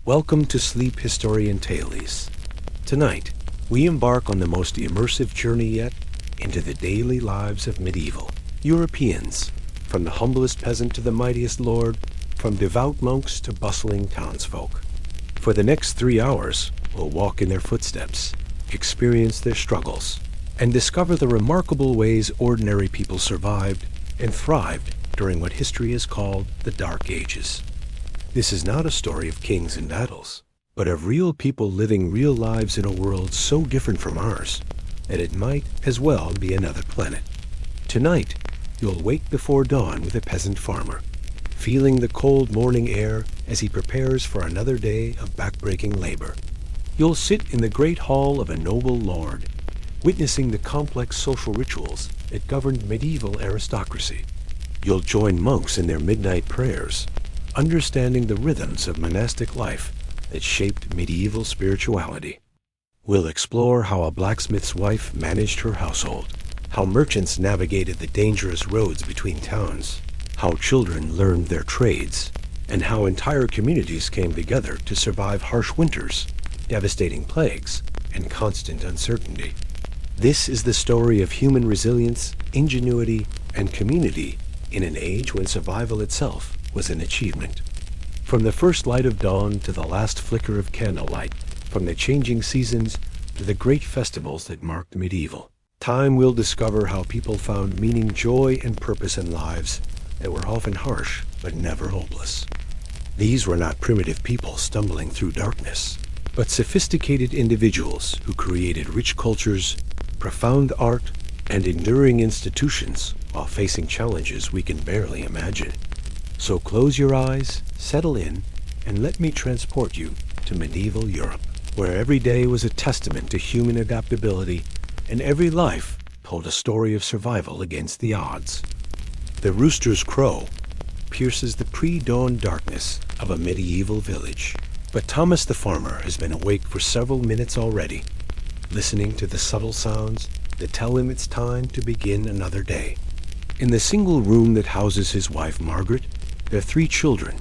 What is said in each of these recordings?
Welcome to Sleep Historian Tales. Tonight, we embark on the most immersive journey yet into the daily lives of medieval Europeans, from the humblest peasant to the mightiest lord, from devout monks to bustling townsfolk. For the next 3 hours, we'll walk in their footsteps, experience their struggles, and discover the remarkable ways ordinary people survived and thrived during what history has called the Dark Ages. This is not a story of kings and battles, but of real people living real lives in a world so different from ours that it might as well be another planet. Tonight, you'll wake before dawn with a peasant farmer, feeling the cold morning air as he prepares for another day of backbreaking labor. You'll sit in the great hall of a noble lord, witnessing the complex social rituals that governed medieval aristocracy. You'll join monks in their midnight prayers, understanding the rhythms of monastic life that shaped medieval spirituality. We'll explore how a blacksmith's wife managed her household, how merchants navigated the dangerous roads between towns, how children learned their trades, and how entire communities came together to survive harsh winters, devastating plagues, and constant uncertainty. This is the story of human resilience, ingenuity, and community in an age when survival itself was an achievement. From the first light of dawn to the last flicker of candlelight, from the changing seasons to the great festivals that marked medieval time, we'll discover how people found meaning, joy, and purpose in lives that were often harsh but never hopeless. These were not primitive people stumbling through darkness, but sophisticated individuals who created rich cultures, profound art, and enduring institutions while facing challenges we can barely imagine. So close your eyes, settle in, and let me transport you to medieval Europe, where every day was a testament to human adaptability, and every life told a story of survival against the odds. The rooster's crow pierces the pre-dawn darkness of a medieval village, but Thomas the farmer has been awake for several minutes already, listening to the subtle sounds that tell him it's time to begin another day. In the single room that houses his wife Margaret, their 3 children,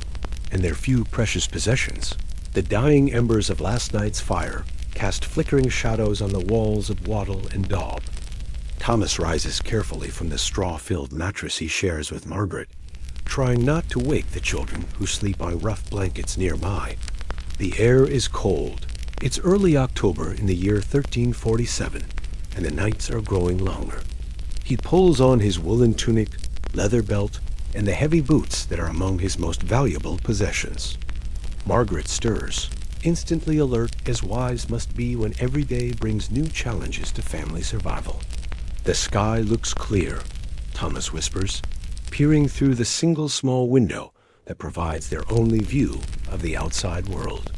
and their few precious possessions, the dying embers of last night's fire cast flickering shadows on the walls of wattle and daub. Thomas rises carefully from the straw-filled mattress he shares with Margaret, trying not to wake the children who sleep on rough blankets nearby. The air is cold. It's early October in the year 1347, and the nights are growing longer. He pulls on his woolen tunic, leather belt, and the heavy boots that are among his most valuable possessions. Margaret stirs, instantly alert as wives must be when every day brings new challenges to family survival. The sky looks clear, Thomas whispers, peering through the single small window that provides their only view of the outside world.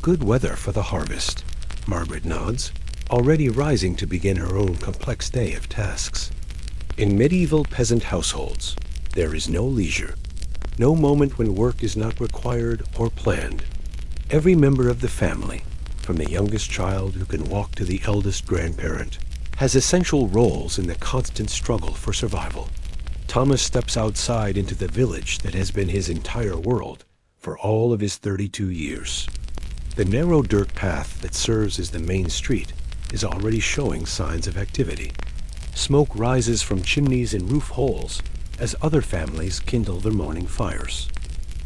Good weather for the harvest, Margaret nods, already rising to begin her own complex day of tasks. In medieval peasant households, there is no leisure, no moment when work is not required or planned. Every member of the family, from the youngest child who can walk to the eldest grandparent, has essential roles in the constant struggle for survival. Thomas steps outside into the village that has been his entire world for all of his 32 years. The narrow dirt path that serves as the main street is already showing signs of activity. Smoke rises from chimneys and roof holes as other families kindle their morning fires.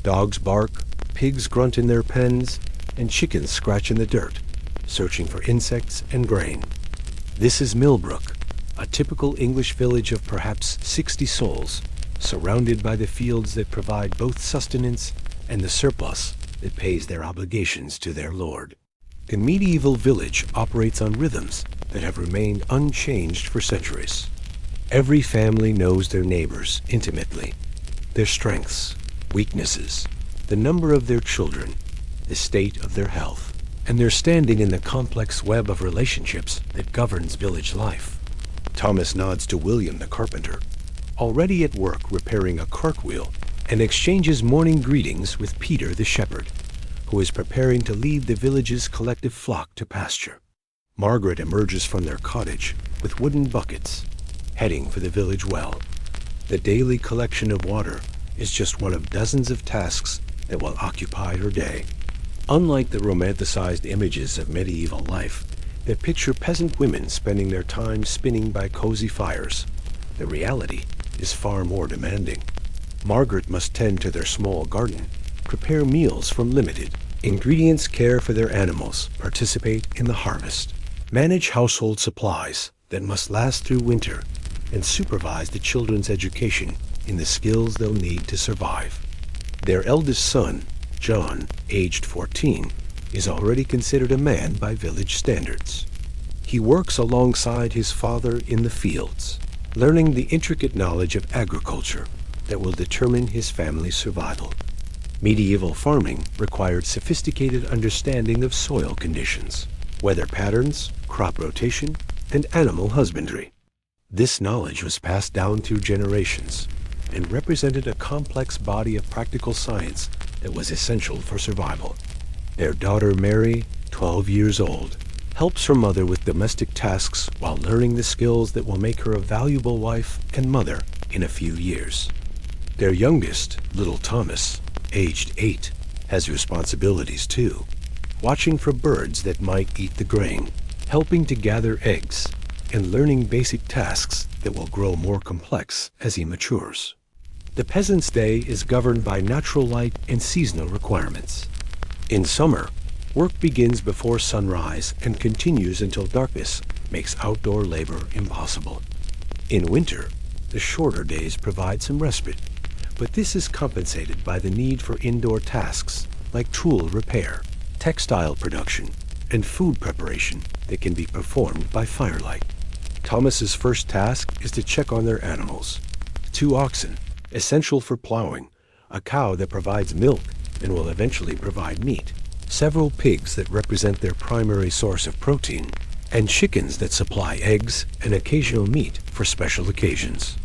Dogs bark, pigs grunt in their pens, and chickens scratch in the dirt, searching for insects and grain. This is Millbrook, a typical English village of perhaps 60 souls, surrounded by the fields that provide both sustenance and the surplus that pays their obligations to their lord. The medieval village operates on rhythms that have remained unchanged for centuries. Every family knows their neighbors intimately, their strengths, weaknesses, the number of their children, the state of their health, and their standing in the complex web of relationships that governs village life. Thomas nods to William the carpenter, already at work repairing a cartwheel, and exchanges morning greetings with Peter the shepherd, who is preparing to lead the village's collective flock to pasture. Margaret emerges from their cottage with wooden buckets, heading for the village well. The daily collection of water is just one of dozens of tasks that will occupy her day. Unlike the romanticized images of medieval life that picture peasant women spending their time spinning by cozy fires, the reality is far more demanding. Margaret must tend to their small garden, prepare meals from limited ingredients, care for their animals, participate in the harvest, manage household supplies that must last through winter, and supervise the children's education in the skills they'll need to survive. Their eldest son, John, aged 14, is already considered a man by village standards. He works alongside his father in the fields, learning the intricate knowledge of agriculture that will determine his family's survival. Medieval farming required sophisticated understanding of soil conditions, weather patterns, crop rotation, and animal husbandry. This knowledge was passed down through generations and represented a complex body of practical science that was essential for survival. Their daughter Mary, 12 years old, helps her mother with domestic tasks while learning the skills that will make her a valuable wife and mother in a few years. Their youngest, little Thomas, aged 8, has responsibilities too, watching for birds that might eat the grain, helping to gather eggs, and learning basic tasks that will grow more complex as he matures. The peasant's day is governed by natural light and seasonal requirements. In summer, work begins before sunrise and continues until darkness makes outdoor labor impossible. In winter, the shorter days provide some respite, but this is compensated by the need for indoor tasks like tool repair, textile production, and food preparation that can be performed by firelight. Thomas's first task is to check on their animals. 2 oxen, essential for plowing, a cow that provides milk and will eventually provide meat, several pigs that represent their primary source of protein, and chickens that supply eggs and occasional meat for special occasions.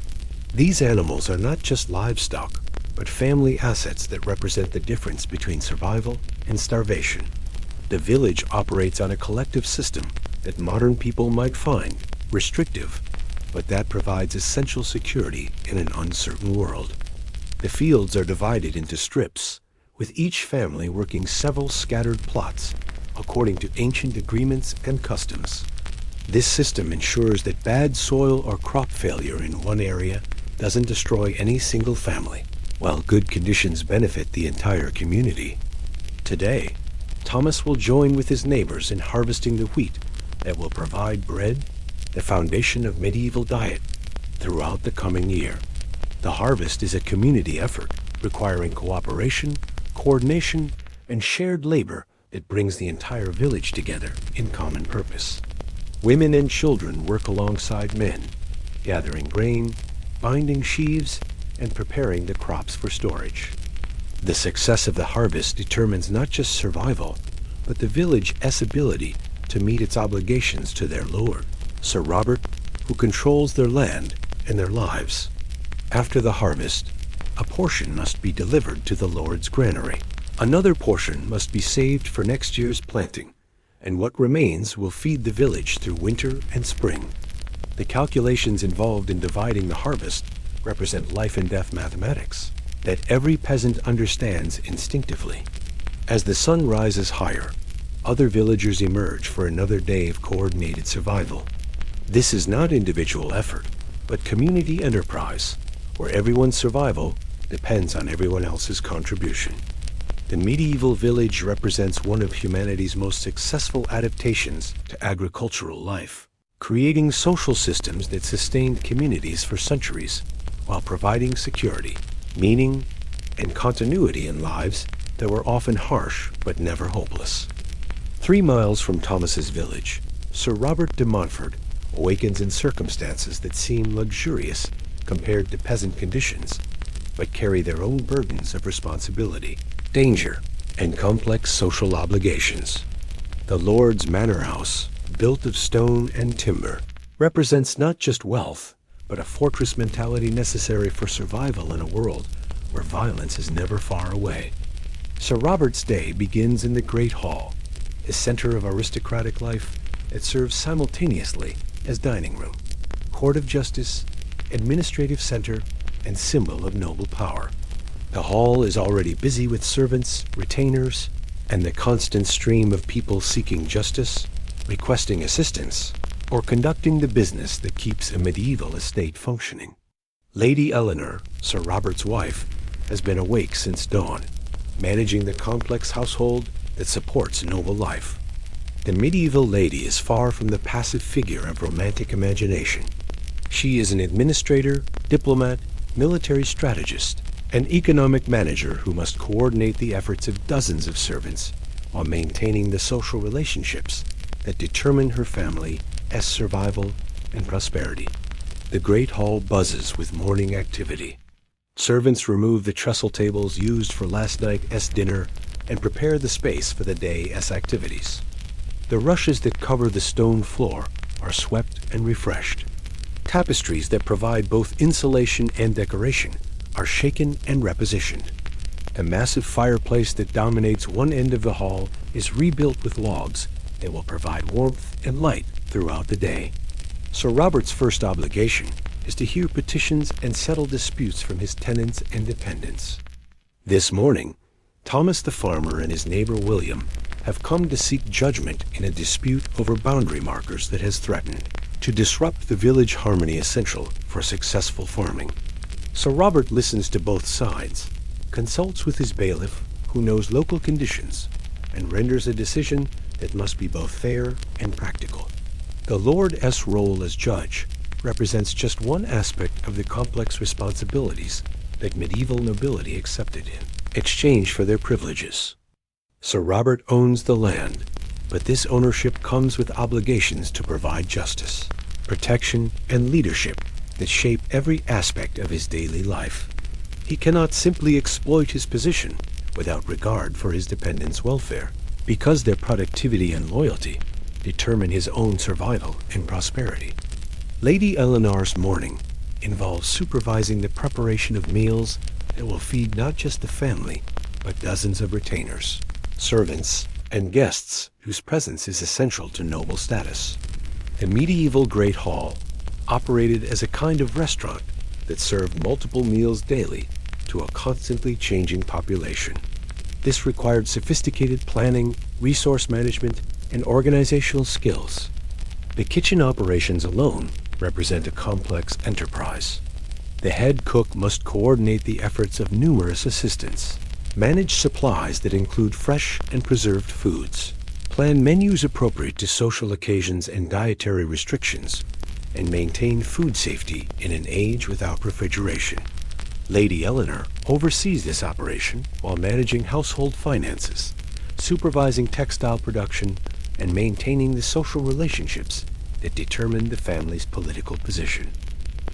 These animals are not just livestock, but family assets that represent the difference between survival and starvation. The village operates on a collective system that modern people might find restrictive, but that provides essential security in an uncertain world. The fields are divided into strips, with each family working several scattered plots according to ancient agreements and customs. This system ensures that bad soil or crop failure in one area doesn't destroy any single family, while good conditions benefit the entire community. Today, Thomas will join with his neighbors in harvesting the wheat that will provide bread, the foundation of medieval diet, throughout the coming year. The harvest is a community effort requiring cooperation, coordination, and shared labor that brings the entire village together in common purpose. Women and children work alongside men, gathering grain, binding sheaves, and preparing the crops for storage. The success of the harvest determines not just survival, but the village's ability to meet its obligations to their lord, Sir Robert, who controls their land and their lives. After the harvest, a portion must be delivered to the lord's granary. Another portion must be saved for next year's planting, and what remains will feed the village through winter and spring. The calculations involved in dividing the harvest represent life and death mathematics that every peasant understands instinctively. As the sun rises higher, other villagers emerge for another day of coordinated survival. This is not individual effort, but community enterprise, where everyone's survival depends on everyone else's contribution. The medieval village represents one of humanity's most successful adaptations to agricultural life, creating social systems that sustained communities for centuries while providing security, meaning, and continuity in lives that were often harsh but never hopeless. 3 miles from Thomas's village, Sir Robert de Montfort awakens in circumstances that seem luxurious compared to peasant conditions, but carry their own burdens of responsibility, danger, and complex social obligations. The Lord's Manor House, built of stone and timber, represents not just wealth, but a fortress mentality necessary for survival in a world where violence is never far away. Sir Robert's day begins in the Great Hall, a center of aristocratic life that serves simultaneously as dining room, court of justice, administrative center, and symbol of noble power. The hall is already busy with servants, retainers, and the constant stream of people seeking justice, requesting assistance, or conducting the business that keeps a medieval estate functioning. Lady Eleanor, Sir Robert's wife, has been awake since dawn, managing the complex household that supports noble life. The medieval lady is far from the passive figure of romantic imagination. She is an administrator, diplomat, military strategist, and economic manager who must coordinate the efforts of dozens of servants while maintaining the social relationships that determine her family's survival and prosperity. The great hall buzzes with morning activity. Servants remove the trestle tables used for last night's dinner and prepare the space for the day's activities. The rushes that cover the stone floor are swept and refreshed. Tapestries that provide both insulation and decoration are shaken and repositioned. The massive fireplace that dominates one end of the hall is rebuilt with logs that will provide warmth and light throughout the day. Sir Robert's first obligation is to hear petitions and settle disputes from his tenants and dependents. This morning, Thomas the farmer and his neighbor William have come to seek judgment in a dispute over boundary markers that has threatened to disrupt the village harmony essential for successful farming. Sir Robert listens to both sides, consults with his bailiff, who knows local conditions, and renders a decision that must be both fair and practical. The Lord's role as judge represents just one aspect of the complex responsibilities that medieval nobility accepted in exchange for their privileges. Sir Robert owns the land, but this ownership comes with obligations to provide justice, protection, and leadership that shape every aspect of his daily life. He cannot simply exploit his position without regard for his dependents' welfare, because their productivity and loyalty determine his own survival and prosperity. Lady Eleanor's morning involves supervising the preparation of meals that will feed not just the family, but dozens of retainers, servants, and guests whose presence is essential to noble status. The medieval Great Hall operated as a kind of restaurant that served multiple meals daily to a constantly changing population. This required sophisticated planning, resource management, and organizational skills. The kitchen operations alone represent a complex enterprise. The head cook must coordinate the efforts of numerous assistants, manage supplies that include fresh and preserved foods, plan menus appropriate to social occasions and dietary restrictions, and maintain food safety in an age without refrigeration. Lady Eleanor oversees this operation while managing household finances, supervising textile production, and maintaining the social relationships that determine the family's political position.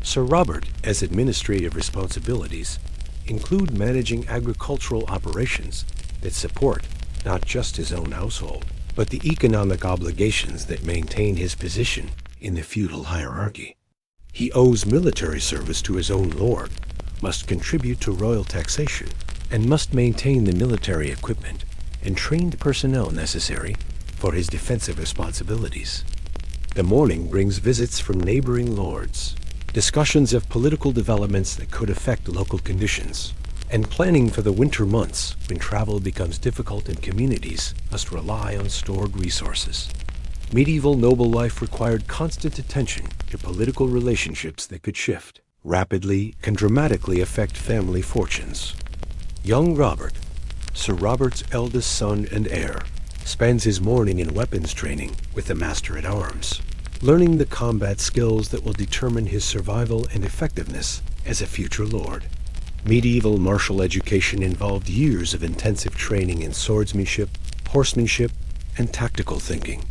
Sir Robert, as administrative responsibilities, include managing agricultural operations that support not just his own household, but the economic obligations that maintain his position in the feudal hierarchy. He owes military service to his own lord, must contribute to royal taxation, and must maintain the military equipment and trained personnel necessary for his defensive responsibilities. The morning brings visits from neighboring lords, discussions of political developments that could affect local conditions, and planning for the winter months when travel becomes difficult and communities must rely on stored resources. Medieval noble life required constant attention to political relationships that could shift rapidly and dramatically affect family fortunes. Young Robert, Sir Robert's eldest son and heir, spends his morning in weapons training with the master-at-arms, learning the combat skills that will determine his survival and effectiveness as a future lord. Medieval martial education involved years of intensive training in swordsmanship, horsemanship, and tactical thinking.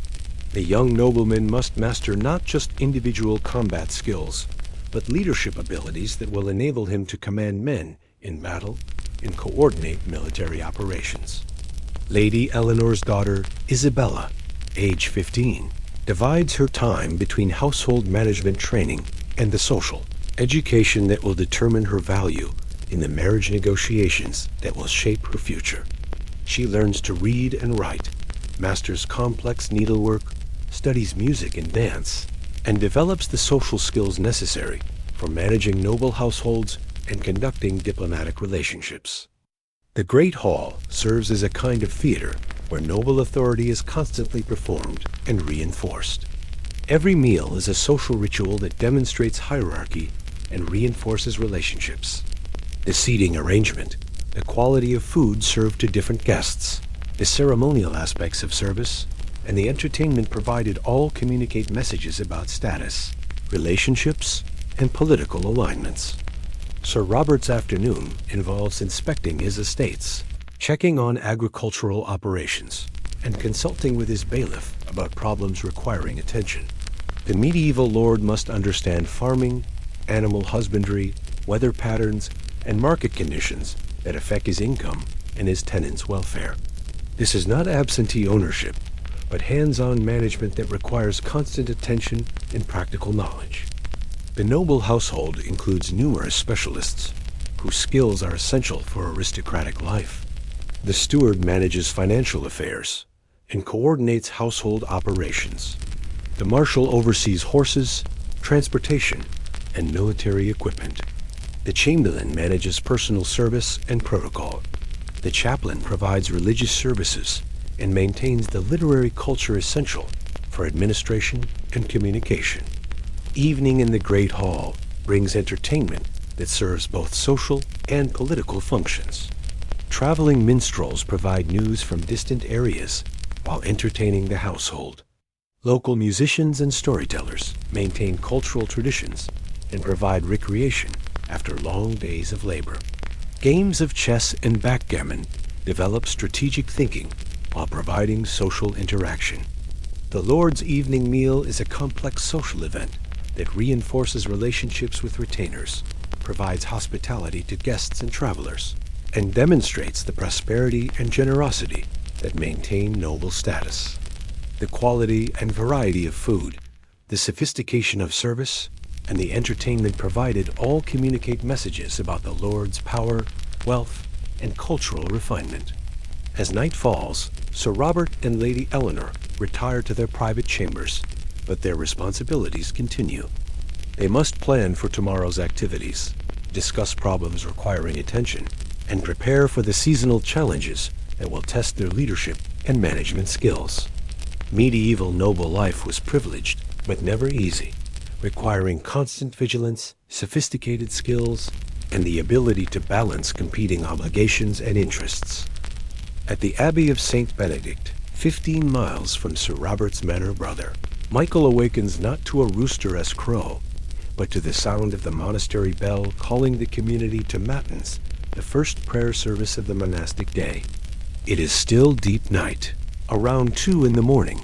The young nobleman must master not just individual combat skills, but leadership abilities that will enable him to command men in battle and coordinate military operations. Lady Eleanor's daughter, Isabella, age 15, divides her time between household management training and the social education that will determine her value in the marriage negotiations that will shape her future. She learns to read and write, masters complex needlework, studies music and dance, and develops the social skills necessary for managing noble households and conducting diplomatic relationships. The Great Hall serves as a kind of theater where noble authority is constantly performed and reinforced. Every meal is a social ritual that demonstrates hierarchy and reinforces relationships. The seating arrangement, the quality of food served to different guests, the ceremonial aspects of service, and the entertainment provided all communicate messages about status, relationships, and political alignments. Sir Robert's afternoon involves inspecting his estates, checking on agricultural operations, and consulting with his bailiff about problems requiring attention. The medieval lord must understand farming, animal husbandry, weather patterns, and market conditions that affect his income and his tenants' welfare. This is not absentee ownership, but hands-on management that requires constant attention and practical knowledge. The noble household includes numerous specialists whose skills are essential for aristocratic life. The steward manages financial affairs and coordinates household operations. The marshal oversees horses, transportation, and military equipment. The chamberlain manages personal service and protocol. The chaplain provides religious services and maintains the literary culture essential for administration and communication. Evening in the Great Hall brings entertainment that serves both social and political functions. Traveling minstrels provide news from distant areas while entertaining the household. Local musicians and storytellers maintain cultural traditions and provide recreation after long days of labor. Games of chess and backgammon develop strategic thinking while providing social interaction. The Lord's evening meal is a complex social event that reinforces relationships with retainers, provides hospitality to guests and travelers, and demonstrates the prosperity and generosity that maintain noble status. The quality and variety of food, the sophistication of service, and the entertainment provided all communicate messages about the Lord's power, wealth, and cultural refinement. As night falls, Sir Robert and Lady Eleanor retire to their private chambers, but their responsibilities continue. They must plan for tomorrow's activities, discuss problems requiring attention, and prepare for the seasonal challenges that will test their leadership and management skills. Medieval noble life was privileged, but never easy, requiring constant vigilance, sophisticated skills, and the ability to balance competing obligations and interests. At the Abbey of St. Benedict, 15 miles from Sir Robert's manor brother, Michael awakens not to a rooster-esque crow, but to the sound of the monastery bell calling the community to matins, the first prayer service of the monastic day. It is still deep night, around 2 in the morning,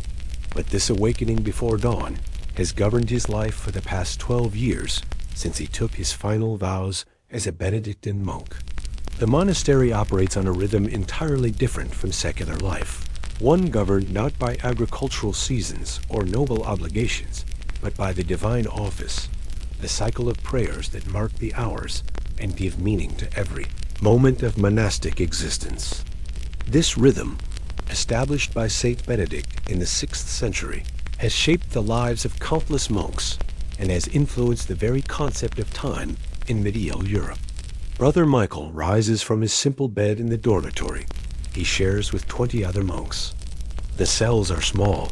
but this awakening before dawn has governed his life for the past 12 years since he took his final vows as a Benedictine monk. The monastery operates on a rhythm entirely different from secular life, one governed not by agricultural seasons or noble obligations, but by the divine office, the cycle of prayers that mark the hours and give meaning to every moment of monastic existence. This rhythm, established by Saint Benedict in the 6th century, has shaped the lives of countless monks and has influenced the very concept of time in medieval Europe. Brother Michael rises from his simple bed in the dormitory he shares with 20 other monks. The cells are small,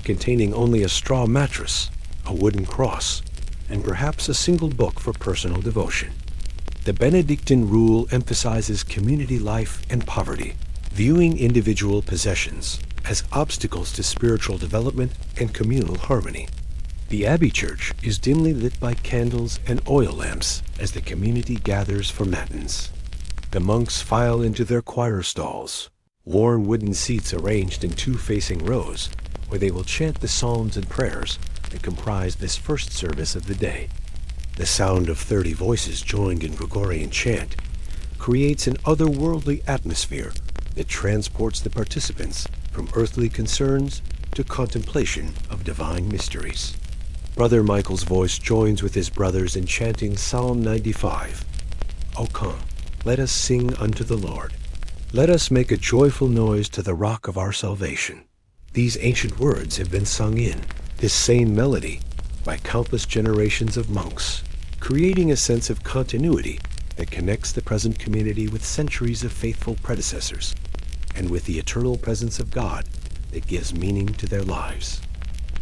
containing only a straw mattress, a wooden cross, and perhaps a single book for personal devotion. The Benedictine rule emphasizes community life and poverty, viewing individual possessions as obstacles to spiritual development and communal harmony. The Abbey Church is dimly lit by candles and oil lamps as the community gathers for matins. The monks file into their choir stalls, worn wooden seats arranged in 2 facing rows, where they will chant the psalms and prayers that comprise this first service of the day. The sound of 30 voices joined in Gregorian chant creates an otherworldly atmosphere that transports the participants from earthly concerns to contemplation of divine mysteries. Brother Michael's voice joins with his brothers in chanting Psalm 95. O come, let us sing unto the Lord. Let us make a joyful noise to the rock of our salvation. These ancient words have been sung in this same melody by countless generations of monks, creating a sense of continuity that connects the present community with centuries of faithful predecessors. and with the eternal presence of God that gives meaning to their lives.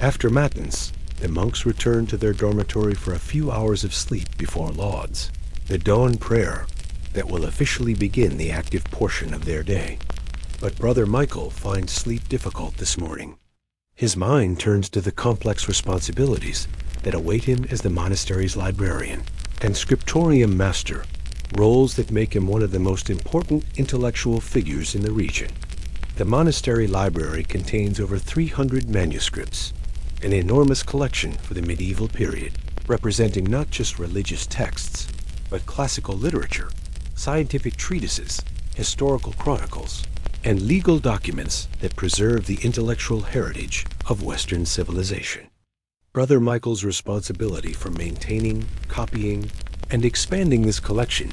After Matins, the monks return to their dormitory for a few hours of sleep before lauds, the dawn prayer that will officially begin the active portion of their day. But Brother Michael finds sleep difficult this morning. His mind turns to the complex responsibilities that await him as the monastery's librarian and scriptorium master, roles that make him one of the most important intellectual figures in the region. The monastery library contains over 300 manuscripts, an enormous collection for the medieval period, representing not just religious texts, but classical literature, scientific treatises, historical chronicles, and legal documents that preserve the intellectual heritage of Western civilization. Brother Michael's responsibility for maintaining, copying, and expanding this collection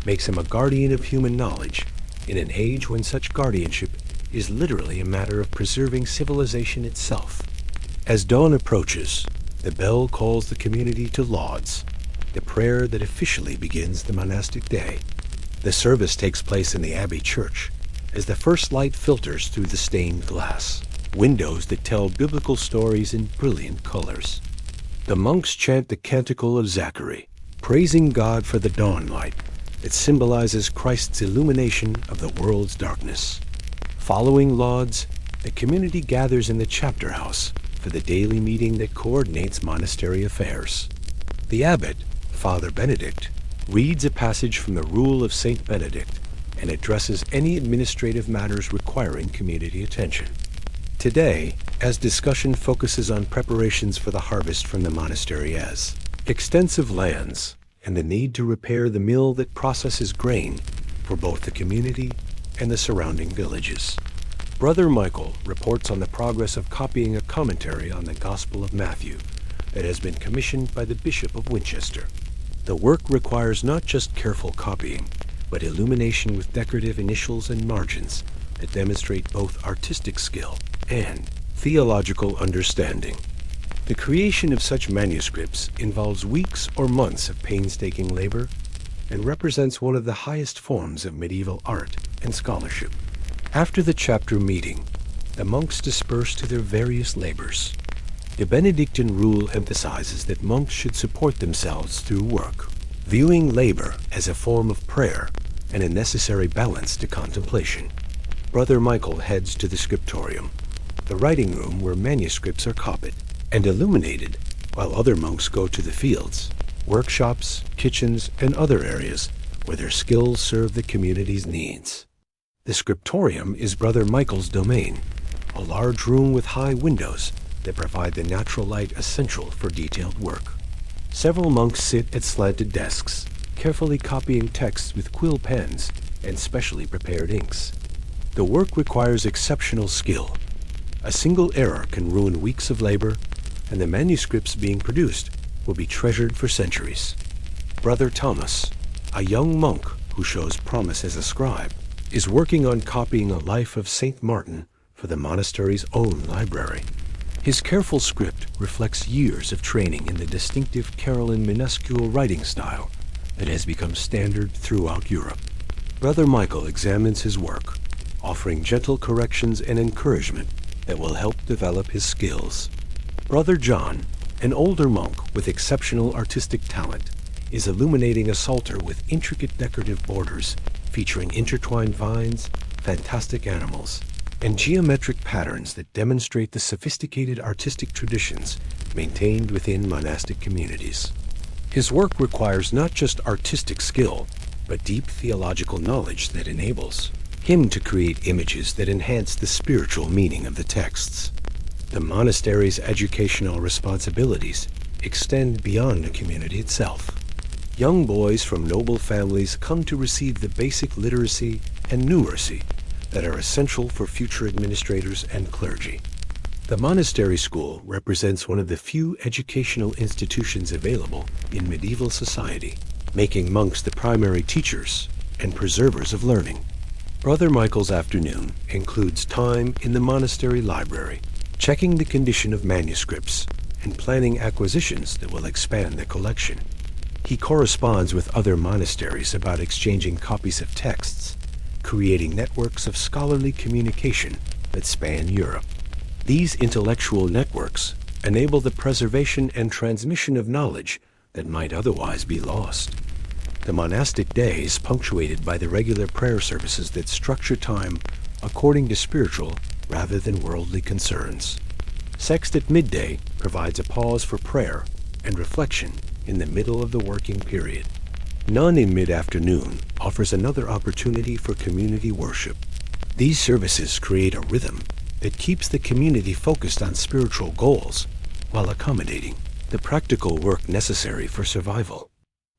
makes him a guardian of human knowledge in an age when such guardianship is literally a matter of preserving civilization itself. As dawn approaches, the bell calls the community to lauds, the prayer that officially begins the monastic day. The service takes place in the abbey church as the first light filters through the stained glass, windows that tell biblical stories in brilliant colors. The monks chant the Canticle of Zachary, praising God for the dawn light that symbolizes Christ's illumination of the world's darkness. Following lauds, the community gathers in the chapter house for the daily meeting that coordinates monastery affairs. The abbot, Father Benedict, reads a passage from the Rule of Saint Benedict and addresses any administrative matters requiring community attention. Today, as discussion focuses on preparations for the harvest from the monastery as extensive lands and the need to repair the mill that processes grain for both the community and the surrounding villages. Brother Michael reports on the progress of copying a commentary on the Gospel of Matthew that has been commissioned by the Bishop of Winchester. The work requires not just careful copying, but illumination with decorative initials and margins that demonstrate both artistic skill and theological understanding. The creation of such manuscripts involves weeks or months of painstaking labor and represents one of the highest forms of medieval art and scholarship. After the chapter meeting, the monks disperse to their various labors. The Benedictine rule emphasizes that monks should support themselves through work, viewing labor as a form of prayer and a necessary balance to contemplation. Brother Michael heads to the scriptorium, the writing room where manuscripts are copied and illuminated, while other monks go to the fields, workshops, kitchens, and other areas where their skills serve the community's needs. The scriptorium is Brother Michael's domain, a large room with high windows that provide the natural light essential for detailed work. Several monks sit at slanted desks, carefully copying texts with quill pens and specially prepared inks. The work requires exceptional skill. A single error can ruin weeks of labor, and the manuscripts being produced will be treasured for centuries. Brother Thomas, a young monk who shows promise as a scribe, is working on copying a life of Saint Martin for the monastery's own library. His careful script reflects years of training in the distinctive Caroline minuscule writing style that has become standard throughout Europe. Brother Michael examines his work, offering gentle corrections and encouragement that will help develop his skills. Brother John, an older monk with exceptional artistic talent, is illuminating a psalter with intricate decorative borders featuring intertwined vines, fantastic animals, and geometric patterns that demonstrate the sophisticated artistic traditions maintained within monastic communities. His work requires not just artistic skill, but deep theological knowledge that enables him to create images that enhance the spiritual meaning of the texts. The monastery's educational responsibilities extend beyond the community itself. Young boys from noble families come to receive the basic literacy and numeracy that are essential for future administrators and clergy. The monastery school represents one of the few educational institutions available in medieval society, making monks the primary teachers and preservers of learning. Brother Michael's afternoon includes time in the monastery library, checking the condition of manuscripts and planning acquisitions that will expand the collection. He corresponds with other monasteries about exchanging copies of texts creating networks of scholarly communication that span Europe. These intellectual networks enable the preservation and transmission of knowledge that might otherwise be lost. The monastic day is punctuated by the regular prayer services that structure time according to spiritual rather than worldly concerns. Sext at midday provides a pause for prayer and reflection in the middle of the working period. None in mid-afternoon offers another opportunity for community worship. These services create a rhythm that keeps the community focused on spiritual goals while accommodating the practical work necessary for survival.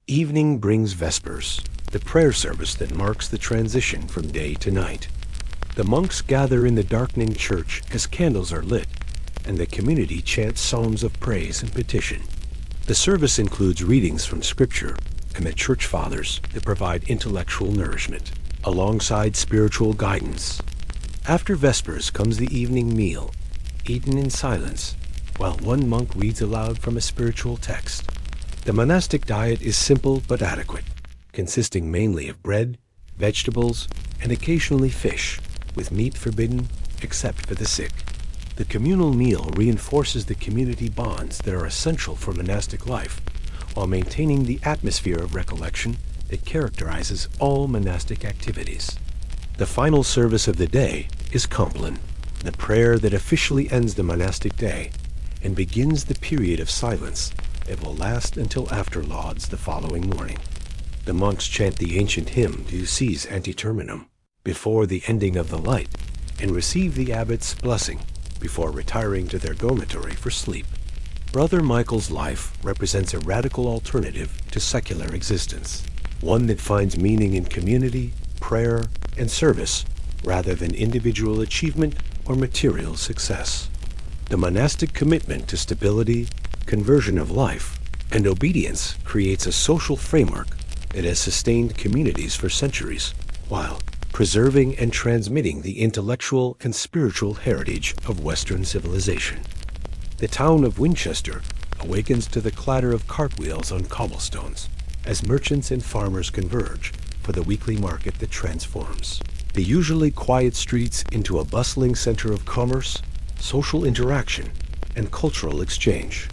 Evening brings Vespers, the prayer service that marks the transition from day to night. The monks gather in the darkening church as candles are lit, and the community chants psalms of praise and petition. The service includes readings from Scripture and the Church Fathers that provide intellectual nourishment, alongside spiritual guidance. After Vespers comes the evening meal, eaten in silence, while one monk reads aloud from a spiritual text. The monastic diet is simple but adequate, consisting mainly of bread, vegetables, and occasionally fish, with meat forbidden except for the sick. The communal meal reinforces the community bonds that are essential for monastic life, while maintaining the atmosphere of recollection that characterizes all monastic activities. The final service of the day is Compline, the prayer that officially ends the monastic day and begins the period of silence that will last until after lauds the following morning. The monks chant the ancient hymn Duces ante terminum before the ending of the light and receive the abbot's blessing before retiring to their dormitory for sleep. Brother Michael's life represents a radical alternative to secular existence, one that finds meaning in community, prayer, and service rather than individual achievement or material success. The monastic commitment to stability, conversion of life, and obedience creates a social framework that has sustained communities for centuries, while preserving and transmitting the intellectual and spiritual heritage of Western civilization. The town of Winchester awakens to the clatter of cartwheels on cobblestones as merchants and farmers converge for the weekly market that transforms the usually quiet streets into a bustling center of commerce, social interaction, and cultural exchange.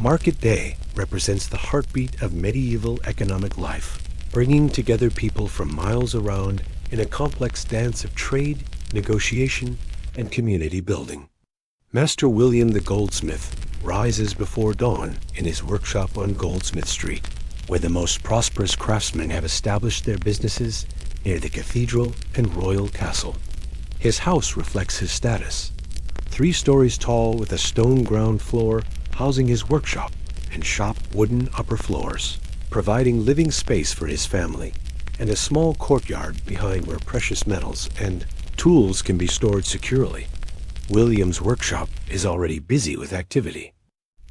Market Day represents the heartbeat of medieval economic life, bringing together people from miles around in a complex dance of trade, negotiation, and community building. Master William the goldsmith rises before dawn in his workshop on Goldsmith Street, where the most prosperous craftsmen have established their businesses near the cathedral and royal castle. His house reflects his status, 3 stories tall with a stone ground floor housing his workshop and shop wooden upper floors, providing living space for his family, and a small courtyard behind where precious metals and tools can be stored securely. William's workshop is already busy with activity.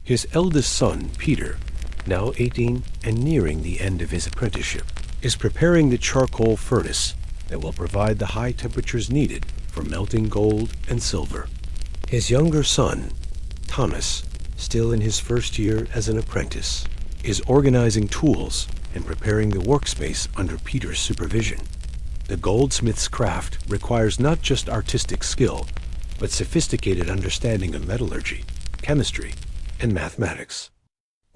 His eldest son, Peter, now 18 and nearing the end of his apprenticeship, is preparing the charcoal furnace that will provide the high temperatures needed for melting gold and silver. His younger son, Thomas, still in his first year as an apprentice, is organizing tools and preparing the workspace under Peter's supervision. The goldsmith's craft requires not just artistic skill, but sophisticated understanding of metallurgy, chemistry, and mathematics.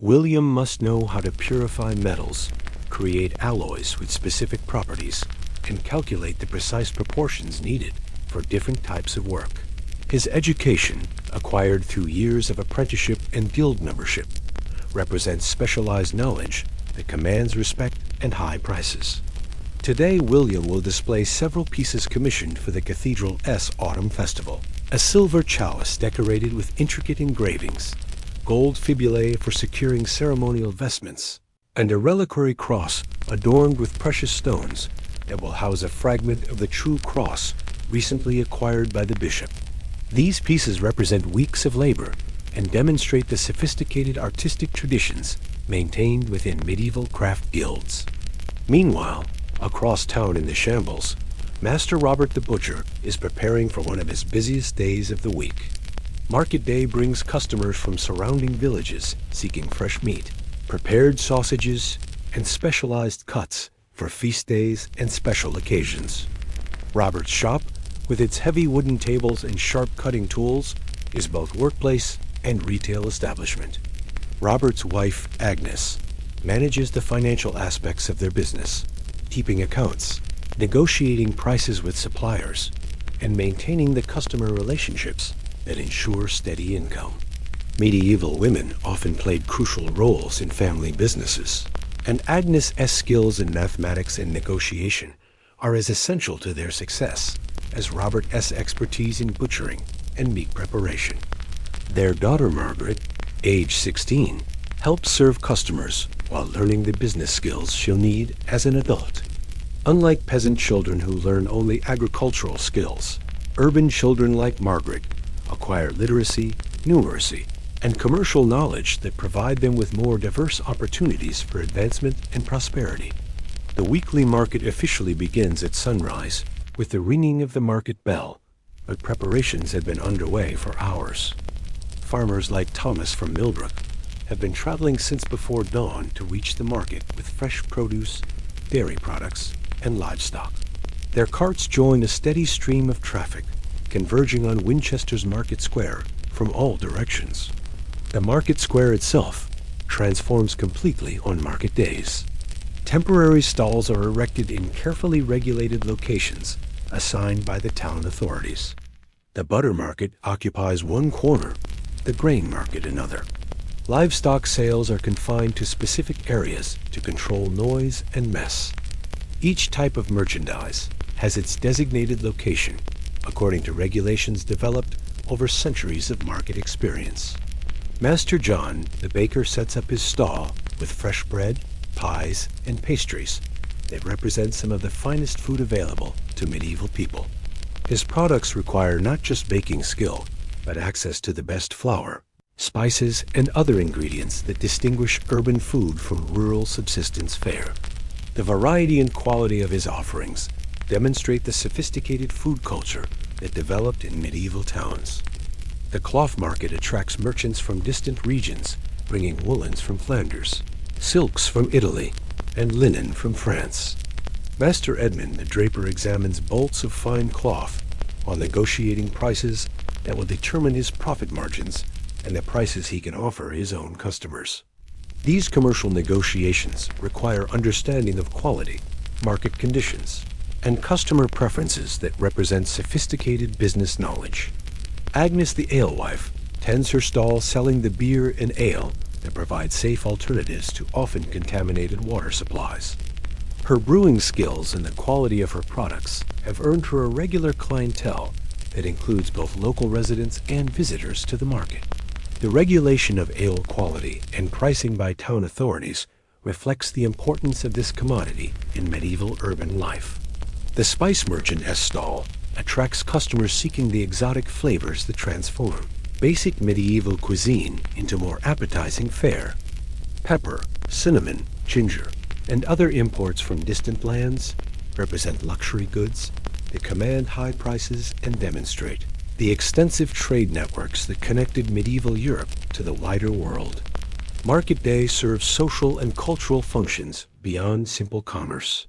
William must know how to purify metals, create alloys with specific properties, and calculate the precise proportions needed for different types of work. His education, acquired through years of apprenticeship and guild membership, represents specialized knowledge that commands respect and high prices. Today, William will display several pieces commissioned for the Cathedral Autumn Festival. A silver chalice decorated with intricate engravings, gold fibulae for securing ceremonial vestments, and a reliquary cross adorned with precious stones that will house a fragment of the true cross recently acquired by the bishop. These pieces represent weeks of labor and demonstrate the sophisticated artistic traditions maintained within medieval craft guilds. Meanwhile, across town in the shambles, Master Robert the Butcher is preparing for one of his busiest days of the week. Market Day brings customers from surrounding villages seeking fresh meat, prepared sausages, and specialized cuts for feast days and special occasions. Robert's shop, with its heavy wooden tables and sharp cutting tools, is both workplace and retail establishment. Robert's wife, Agnes, manages the financial aspects of their business, keeping accounts, negotiating prices with suppliers, and maintaining the customer relationships that ensure steady income. Medieval women often played crucial roles in family businesses, and Agnes's skills in mathematics and negotiation are as essential to their success as Robert's expertise in butchering and meat preparation. Their daughter Margaret, age 16, helps serve customers while learning the business skills she'll need as an adult. Unlike peasant children who learn only agricultural skills, urban children like Margaret acquire literacy, numeracy, and commercial knowledge that provide them with more diverse opportunities for advancement and prosperity. The weekly market officially begins at sunrise with the ringing of the market bell, but preparations had been underway for hours. Farmers like Thomas from Millbrook have been traveling since before dawn to reach the market with fresh produce, dairy products, and livestock. Their carts join a steady stream of traffic, converging on Winchester's Market Square from all directions. The market square itself transforms completely on market days. Temporary stalls are erected in carefully regulated locations assigned by the town authorities. The butter market occupies one corner, the grain market another. Livestock sales are confined to specific areas to control noise and mess. Each type of merchandise has its designated location according to regulations developed over centuries of market experience. Master John, the baker, sets up his stall with fresh bread, pies, and pastries that represent some of the finest food available to medieval people. His products require not just baking skill, but access to the best flour, spices, and other ingredients that distinguish urban food from rural subsistence fare. The variety and quality of his offerings demonstrate the sophisticated food culture that developed in medieval towns. The cloth market attracts merchants from distant regions, bringing woolens from Flanders, silks from Italy, and linen from France. Master Edmund, the draper, examines bolts of fine cloth while negotiating prices that will determine his profit margins and the prices he can offer his own customers. These commercial negotiations require understanding of quality, market conditions, and customer preferences that represent sophisticated business knowledge. Agnes the alewife tends her stall selling the beer and ale that provide safe alternatives to often contaminated water supplies. Her brewing skills and the quality of her products have earned her a regular clientele that includes both local residents and visitors to the market. The regulation of ale quality and pricing by town authorities reflects the importance of this commodity in medieval urban life. The spice merchant's stall attracts customers seeking the exotic flavors that transform basic medieval cuisine into more appetizing fare. Pepper, cinnamon, ginger, and other imports from distant lands represent luxury goods that command high prices and demonstrate the extensive trade networks that connected medieval Europe to the wider world. Market Day serves social and cultural functions beyond simple commerce.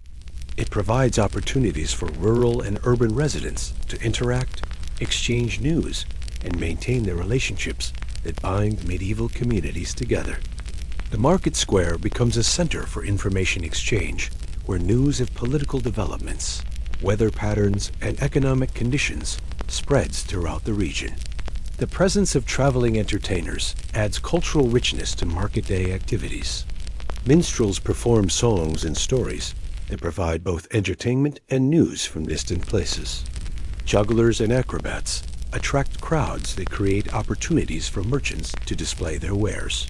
It provides opportunities for rural and urban residents to interact, exchange news, and maintain the relationships that bind medieval communities together. The market square becomes a center for information exchange, where news of political developments, weather patterns, and economic conditions spreads throughout the region. The presence of traveling entertainers adds cultural richness to market day activities. Minstrels perform songs and stories that provide both entertainment and news from distant places. Jugglers and acrobats attract crowds that create opportunities for merchants to display their wares.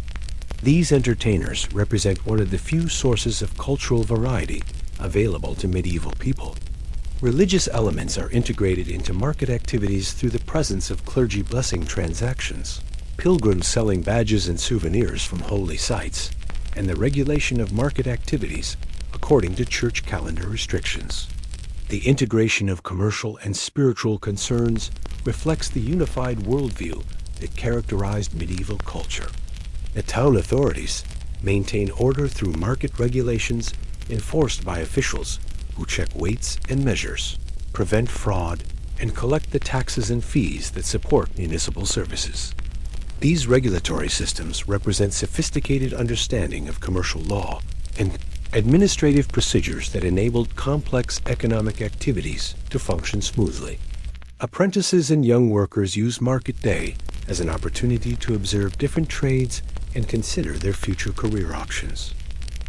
These entertainers represent one of the few sources of cultural variety available to medieval people. Religious elements are integrated into market activities through the presence of clergy blessing transactions, pilgrims selling badges and souvenirs from holy sites, and the regulation of market activities according to church calendar restrictions. The integration of commercial and spiritual concerns reflects the unified worldview that characterized medieval culture. The town authorities maintain order through market regulations enforced by officials who check weights and measures. prevent fraud, and collect the taxes and fees that support municipal services. These regulatory systems represent sophisticated understanding of commercial law and administrative procedures that enabled complex economic activities to function smoothly. Apprentices and young workers use market day as an opportunity to observe different trades and consider their future career options.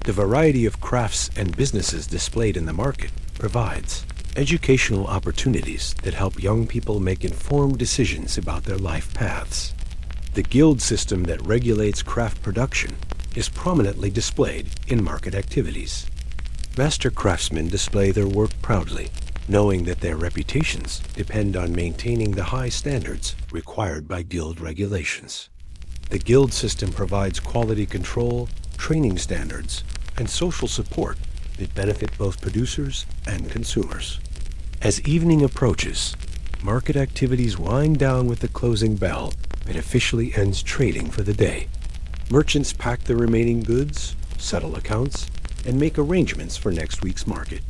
The variety of crafts and businesses displayed in the market provides educational opportunities that help young people make informed decisions about their life paths. The guild system that regulates craft production is prominently displayed in market activities. Master craftsmen display their work proudly, knowing that their reputations depend on maintaining the high standards required by guild regulations. The guild system provides quality control, training standards, and social support that benefit both producers and consumers. As evening approaches, market activities wind down with the closing bell that officially ends trading for the day. Merchants pack the remaining goods, settle accounts, and make arrangements for next week's market.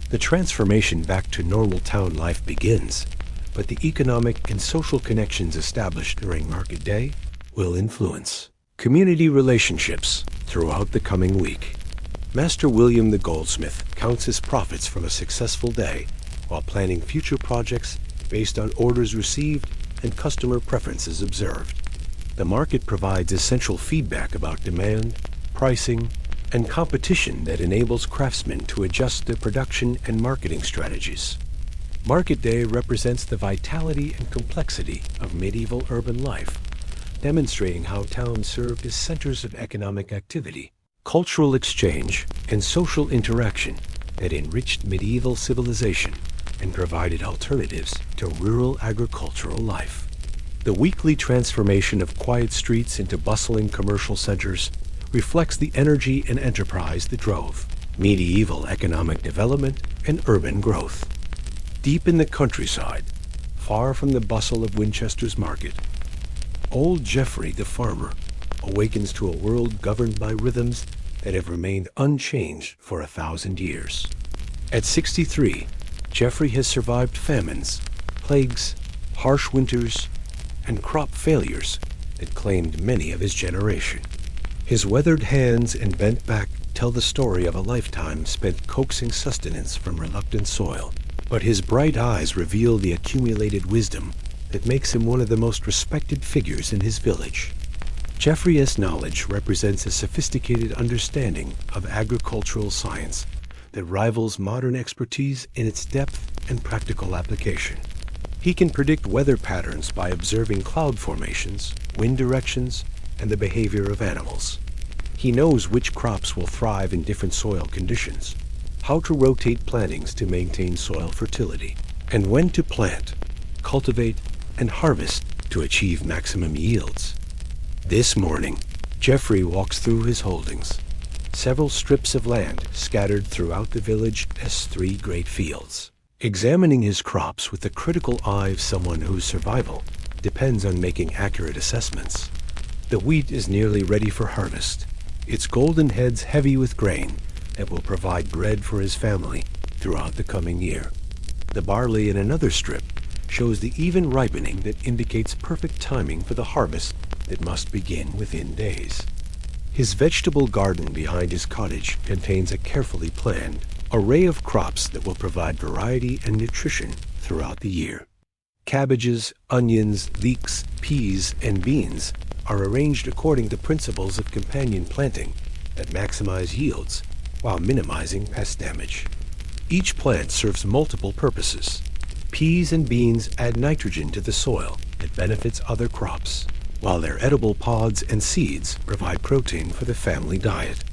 The transformation back to normal town life begins, but the economic and social connections established during market day will influence community relationships throughout the coming week. Master William the goldsmith counts his profits from a successful day while planning future projects based on orders received and customer preferences observed. The market provides essential feedback about demand, pricing, and competition that enables craftsmen to adjust their production and marketing strategies. Market day represents the vitality and complexity of medieval urban life, demonstrating how towns served as centers of economic activity, cultural exchange, and social interaction that enriched medieval civilization and provided alternatives to rural agricultural life. The weekly transformation of quiet streets into bustling commercial centers reflects the energy and enterprise that drove medieval economic development and urban growth. Deep in the countryside, far from the bustle of Winchester's market, old Geoffrey the farmer awakens to a world governed by rhythms that have remained unchanged for 1,000 years. At 63, Geoffrey has survived famines, plagues, harsh winters, and crop failures that claimed many of his generation. His weathered hands and bent back tell the story of a lifetime spent coaxing sustenance from reluctant soil, but his bright eyes reveal the accumulated wisdom that makes him one of the most respected figures in his village. Geoffrey's knowledge represents a sophisticated understanding of agricultural science that rivals modern expertise in its depth and practical application. He can predict weather patterns by observing cloud formations, wind directions, and the behavior of animals. He knows which crops will thrive in different soil conditions, how to rotate plantings to maintain soil fertility, and when to plant, cultivate, and harvest to achieve maximum yields. This morning, Geoffrey walks through his holdings, several strips of land scattered throughout the village as 3 great fields. Examining his crops with the critical eye of someone whose survival depends on making accurate assessments. The wheat is nearly ready for harvest, its golden heads heavy with grain that will provide bread for his family throughout the coming year. The barley in another strip shows the even ripening that indicates perfect timing for the harvest that must begin within days. His vegetable garden behind his cottage contains a carefully planned array of crops that will provide variety and nutrition throughout the year. Cabbages, onions, leeks, peas, and beans are arranged according to principles of companion planting that maximize yields while minimizing pest damage. Each plant serves multiple purposes. Peas and beans add nitrogen to the soil that benefits other crops, while their edible pods and seeds provide protein for the family diet.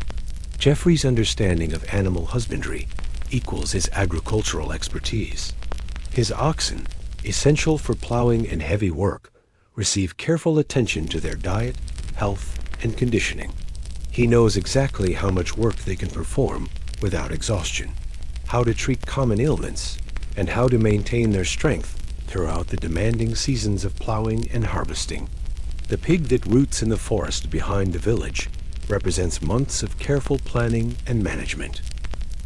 Geoffrey's understanding of animal husbandry equals his agricultural expertise. His oxen, essential for plowing and heavy work, receive careful attention to their diet, health, and conditioning. He knows exactly how much work they can perform without exhaustion, how to treat common ailments, and how to maintain their strength throughout the demanding seasons of plowing and harvesting. The pig that roots in the forest behind the village represents months of careful planning and management.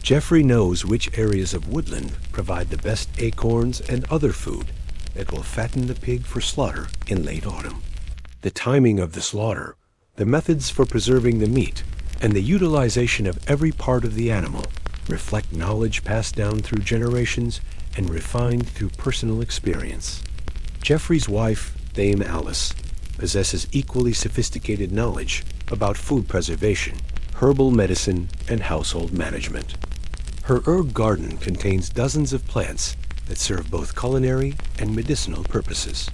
Jeffrey knows which areas of woodland provide the best acorns and other food that will fatten the pig for slaughter in late autumn. The timing of the slaughter, the methods for preserving the meat, and the utilization of every part of the animal reflect knowledge passed down through generations and refined through personal experience. Jeffrey's wife, Dame Alice, possesses equally sophisticated knowledge about food preservation, herbal medicine, and household management. Her herb garden contains dozens of plants that serve both culinary and medicinal purposes.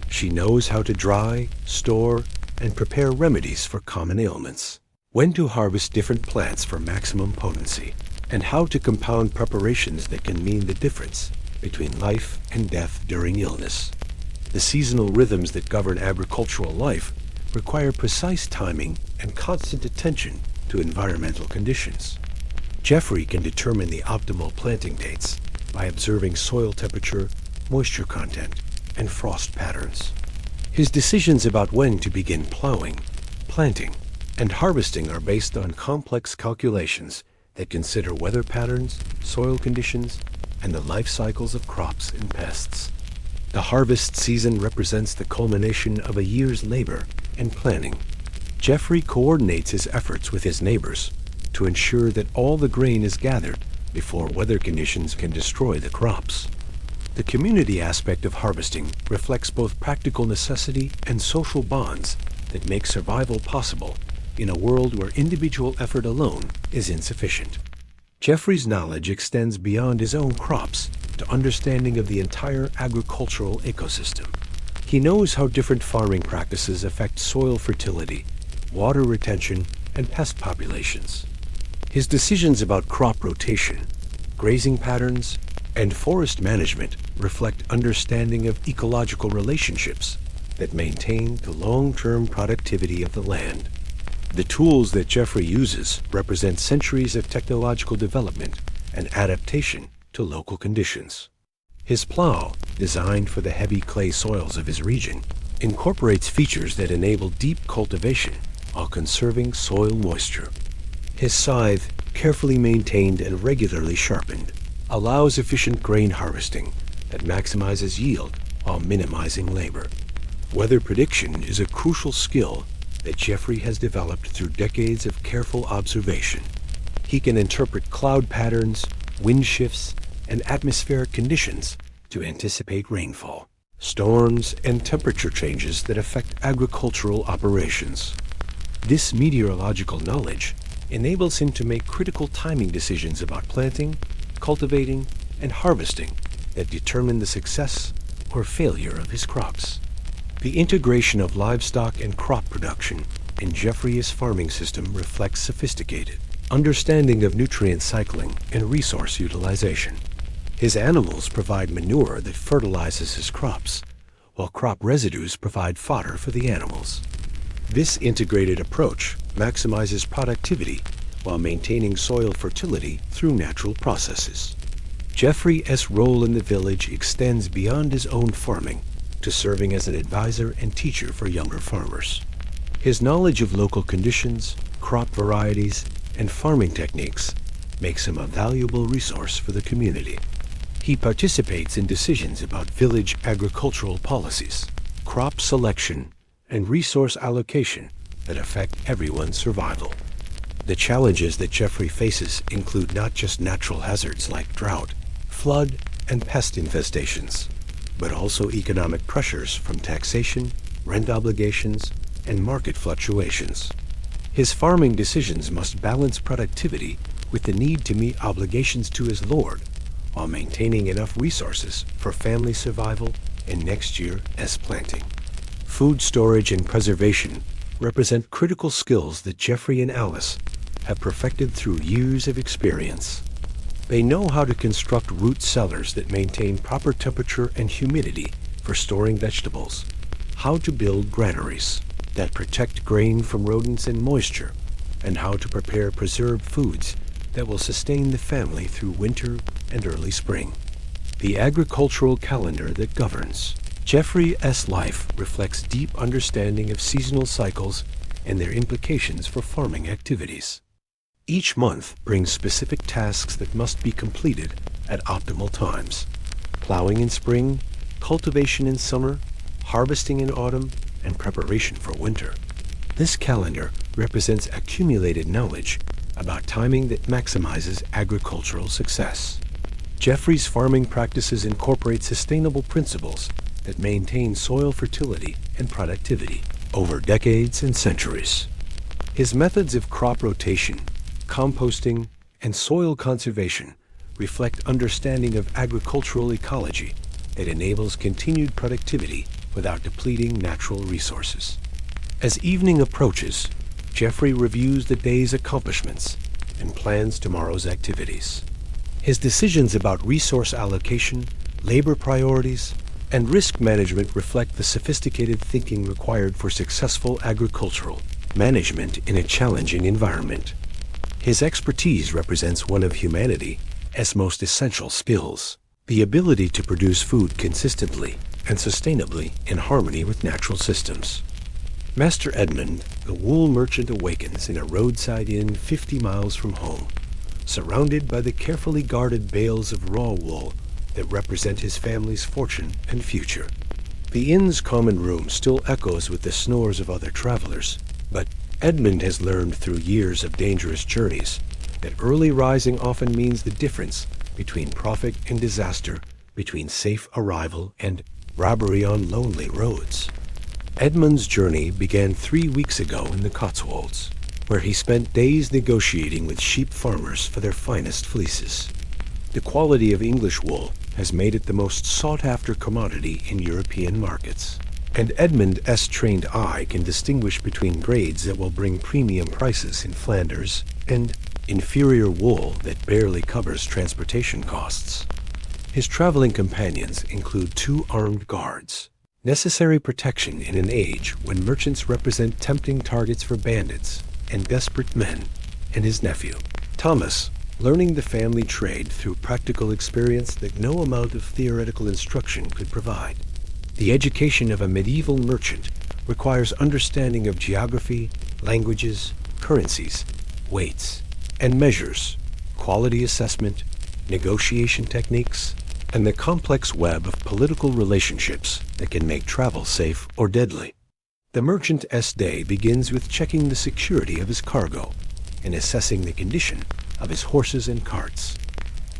She knows how to dry, store, and prepare remedies for common ailments, when to harvest different plants for maximum potency, and how to compound preparations that can mean the difference between life and death during illness. The seasonal rhythms that govern agricultural life require precise timing and constant attention to environmental conditions. Jeffrey can determine the optimal planting dates by observing soil temperature, moisture content, and frost patterns. His decisions about when to begin plowing, planting, and harvesting are based on complex calculations that consider weather patterns, soil conditions, and the life cycles of crops and pests. The harvest season represents the culmination of a year's labor and planning. Jeffrey coordinates his efforts with his neighbors to ensure that all the grain is gathered before weather conditions can destroy the crops. The community aspect of harvesting reflects both practical necessity and social bonds that make survival possible in a world where individual effort alone is insufficient. Jeffrey's knowledge extends beyond his own crops to understanding of the entire agricultural ecosystem. He knows how different farming practices affect soil fertility, water retention, and pest populations. His decisions about crop rotation, grazing patterns, and forest management reflect understanding of ecological relationships that maintain the long-term productivity of the land. The tools that Jeffrey uses represent centuries of technological development and adaptation to local conditions. His plow, designed for the heavy clay soils of his region, incorporates features that enable deep cultivation while conserving soil moisture. His scythe, carefully maintained and regularly sharpened, allows efficient grain harvesting that maximizes yield while minimizing labor. Weather prediction is a crucial skill that Jeffrey has developed through decades of careful observation. He can interpret cloud patterns, wind shifts, and atmospheric conditions to anticipate rainfall, storms, and temperature changes that affect agricultural operations. This meteorological knowledge enables him to make critical timing decisions about planting, cultivating, and harvesting that determine the success or failure of his crops. The integration of livestock and crop production in Jeffrey's farming system reflects sophisticated understanding of nutrient cycling and resource utilization. His animals provide manure that fertilizes his crops, while crop residues provide fodder for the animals. This integrated approach maximizes productivity while maintaining soil fertility through natural processes. Jeffrey's role in the village extends beyond his own farming to serving as an advisor and teacher for younger farmers. His knowledge of local conditions, crop varieties, and farming techniques makes him a valuable resource for the community. He participates in decisions about village agricultural policies, crop selection, and resource allocation that affect everyone's survival. The challenges that Jeffrey faces include not just natural hazards like drought, flood, and pest infestations, but also economic pressures from taxation, rent obligations, and market fluctuations. His farming decisions must balance productivity with the need to meet obligations to his lord while maintaining enough resources for family survival and next year's planting. Food storage and preservation represent critical skills that Jeffrey and Alice have perfected through years of experience. They know how to construct root cellars that maintain proper temperature and humidity for storing vegetables, how to build granaries that protect grain from rodents and moisture, and how to prepare preserved foods that will sustain the family through winter and early spring. The agricultural calendar that governs Jeffrey's life reflects deep understanding of seasonal cycles and their implications for farming activities. Each month brings specific tasks that must be completed at optimal times. Plowing in spring, cultivation in summer, harvesting in autumn, and preparation for winter. This calendar represents accumulated knowledge about timing that maximizes agricultural success. Jeffrey's farming practices incorporate sustainable principles that maintain soil fertility and productivity over decades and centuries. His methods of crop rotation, composting, and soil conservation reflect understanding of agricultural ecology that enables continued productivity without depleting natural resources. As evening approaches, Jeffrey reviews the day's accomplishments and plans tomorrow's activities. His decisions about resource allocation, labor priorities, and risk management reflect the sophisticated thinking required for successful agricultural management in a challenging environment. His expertise represents one of humanity's most essential skills, the ability to produce food consistently and sustainably in harmony with natural systems. Master Edmund, the wool merchant, awakens in a roadside inn 50 miles from home, surrounded by the carefully guarded bales of raw wool that represent his family's fortune and future. The inn's common room still echoes with the snores of other travelers, but Edmund has learned through years of dangerous journeys that early rising often means the difference between profit and disaster, between safe arrival and robbery on lonely roads. Edmund's journey began 3 weeks ago in the Cotswolds, where he spent days negotiating with sheep farmers for their finest fleeces. The quality of English wool has made it the most sought-after commodity in European markets, and Edmund's trained eye can distinguish between grades that will bring premium prices in Flanders and inferior wool that barely covers transportation costs. His traveling companions include 2 armed guards, necessary protection in an age when merchants represent tempting targets for bandits and desperate men, and his nephew, Thomas, learning the family trade through practical experience that no amount of theoretical instruction could provide. The education of a medieval merchant requires understanding of geography, languages, currencies, weights, and measures, quality assessment, negotiation techniques, and the complex web of political relationships that can make travel safe or deadly. The merchant's day begins with checking the security of his cargo and assessing the condition of his horses and carts.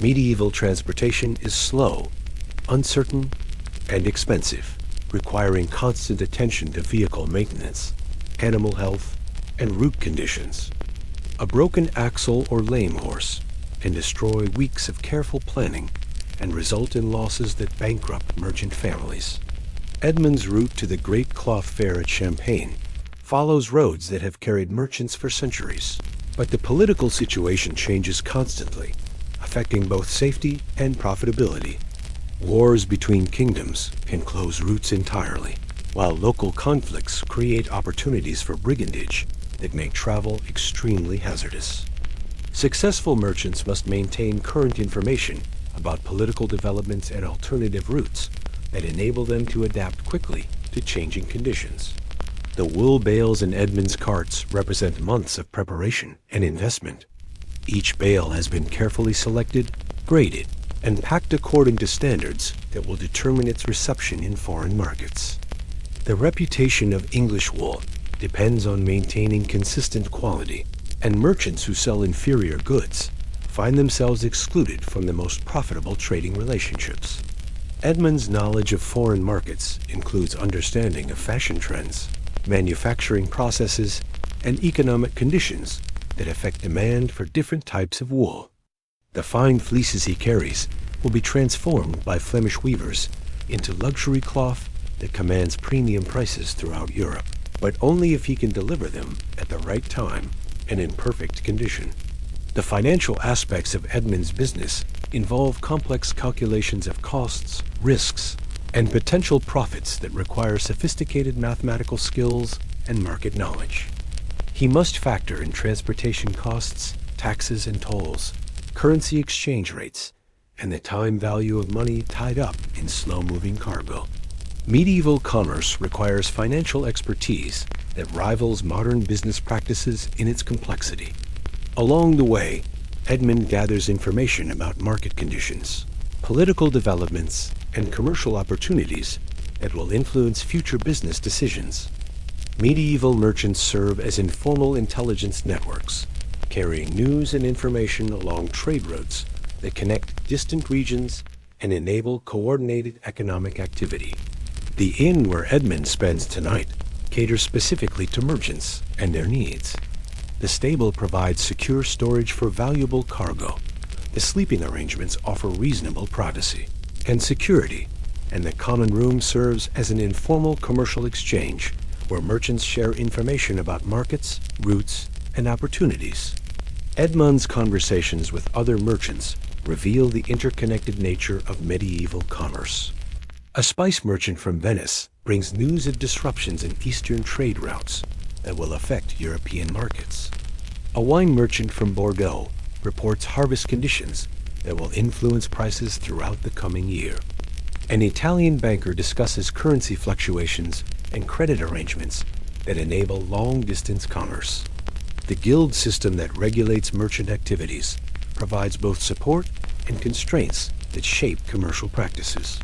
Medieval transportation is slow, uncertain, and expensive, requiring constant attention to vehicle maintenance, animal health, and route conditions. A broken axle or lame horse can destroy weeks of careful planning and result in losses that bankrupt merchant families. Edmund's route to the Great Cloth Fair at Champagne follows roads that have carried merchants for centuries, but the political situation changes constantly, affecting both safety and profitability. Wars between kingdoms can close routes entirely, while local conflicts create opportunities for brigandage that make travel extremely hazardous. Successful merchants must maintain current information about political developments and alternative routes that enable them to adapt quickly to changing conditions. The wool bales in Edmund's carts represent months of preparation and investment. Each bale has been carefully selected, graded, and packed according to standards that will determine its reception in foreign markets. The reputation of English wool depends on maintaining consistent quality, and merchants who sell inferior goods find themselves excluded from the most profitable trading relationships. Edmund's knowledge of foreign markets includes understanding of fashion trends, manufacturing processes, and economic conditions that affect demand for different types of wool. The fine fleeces he carries will be transformed by Flemish weavers into luxury cloth that commands premium prices throughout Europe, but only if he can deliver them at the right time and in perfect condition. The financial aspects of Edmund's business involve complex calculations of costs, risks, and potential profits that require sophisticated mathematical skills and market knowledge. He must factor in transportation costs, taxes and tolls, currency exchange rates, and the time value of money tied up in slow-moving cargo. Medieval commerce requires financial expertise that rivals modern business practices in its complexity. Along the way, Edmund gathers information about market conditions, political developments, and commercial opportunities that will influence future business decisions. Medieval merchants serve as informal intelligence networks, carrying news and information along trade routes that connect distant regions and enable coordinated economic activity. The inn where Edmund spends tonight caters specifically to merchants and their needs. The stable provides secure storage for valuable cargo. The sleeping arrangements offer reasonable privacy and security, and the common room serves as an informal commercial exchange where merchants share information about markets, routes, and opportunities. Edmund's conversations with other merchants reveal the interconnected nature of medieval commerce. A spice merchant from Venice brings news of disruptions in eastern trade routes that will affect European markets. A wine merchant from Bordeaux reports harvest conditions that will influence prices throughout the coming year. An Italian banker discusses currency fluctuations and credit arrangements that enable long-distance commerce. The guild system that regulates merchant activities provides both support and constraints that shape commercial practices.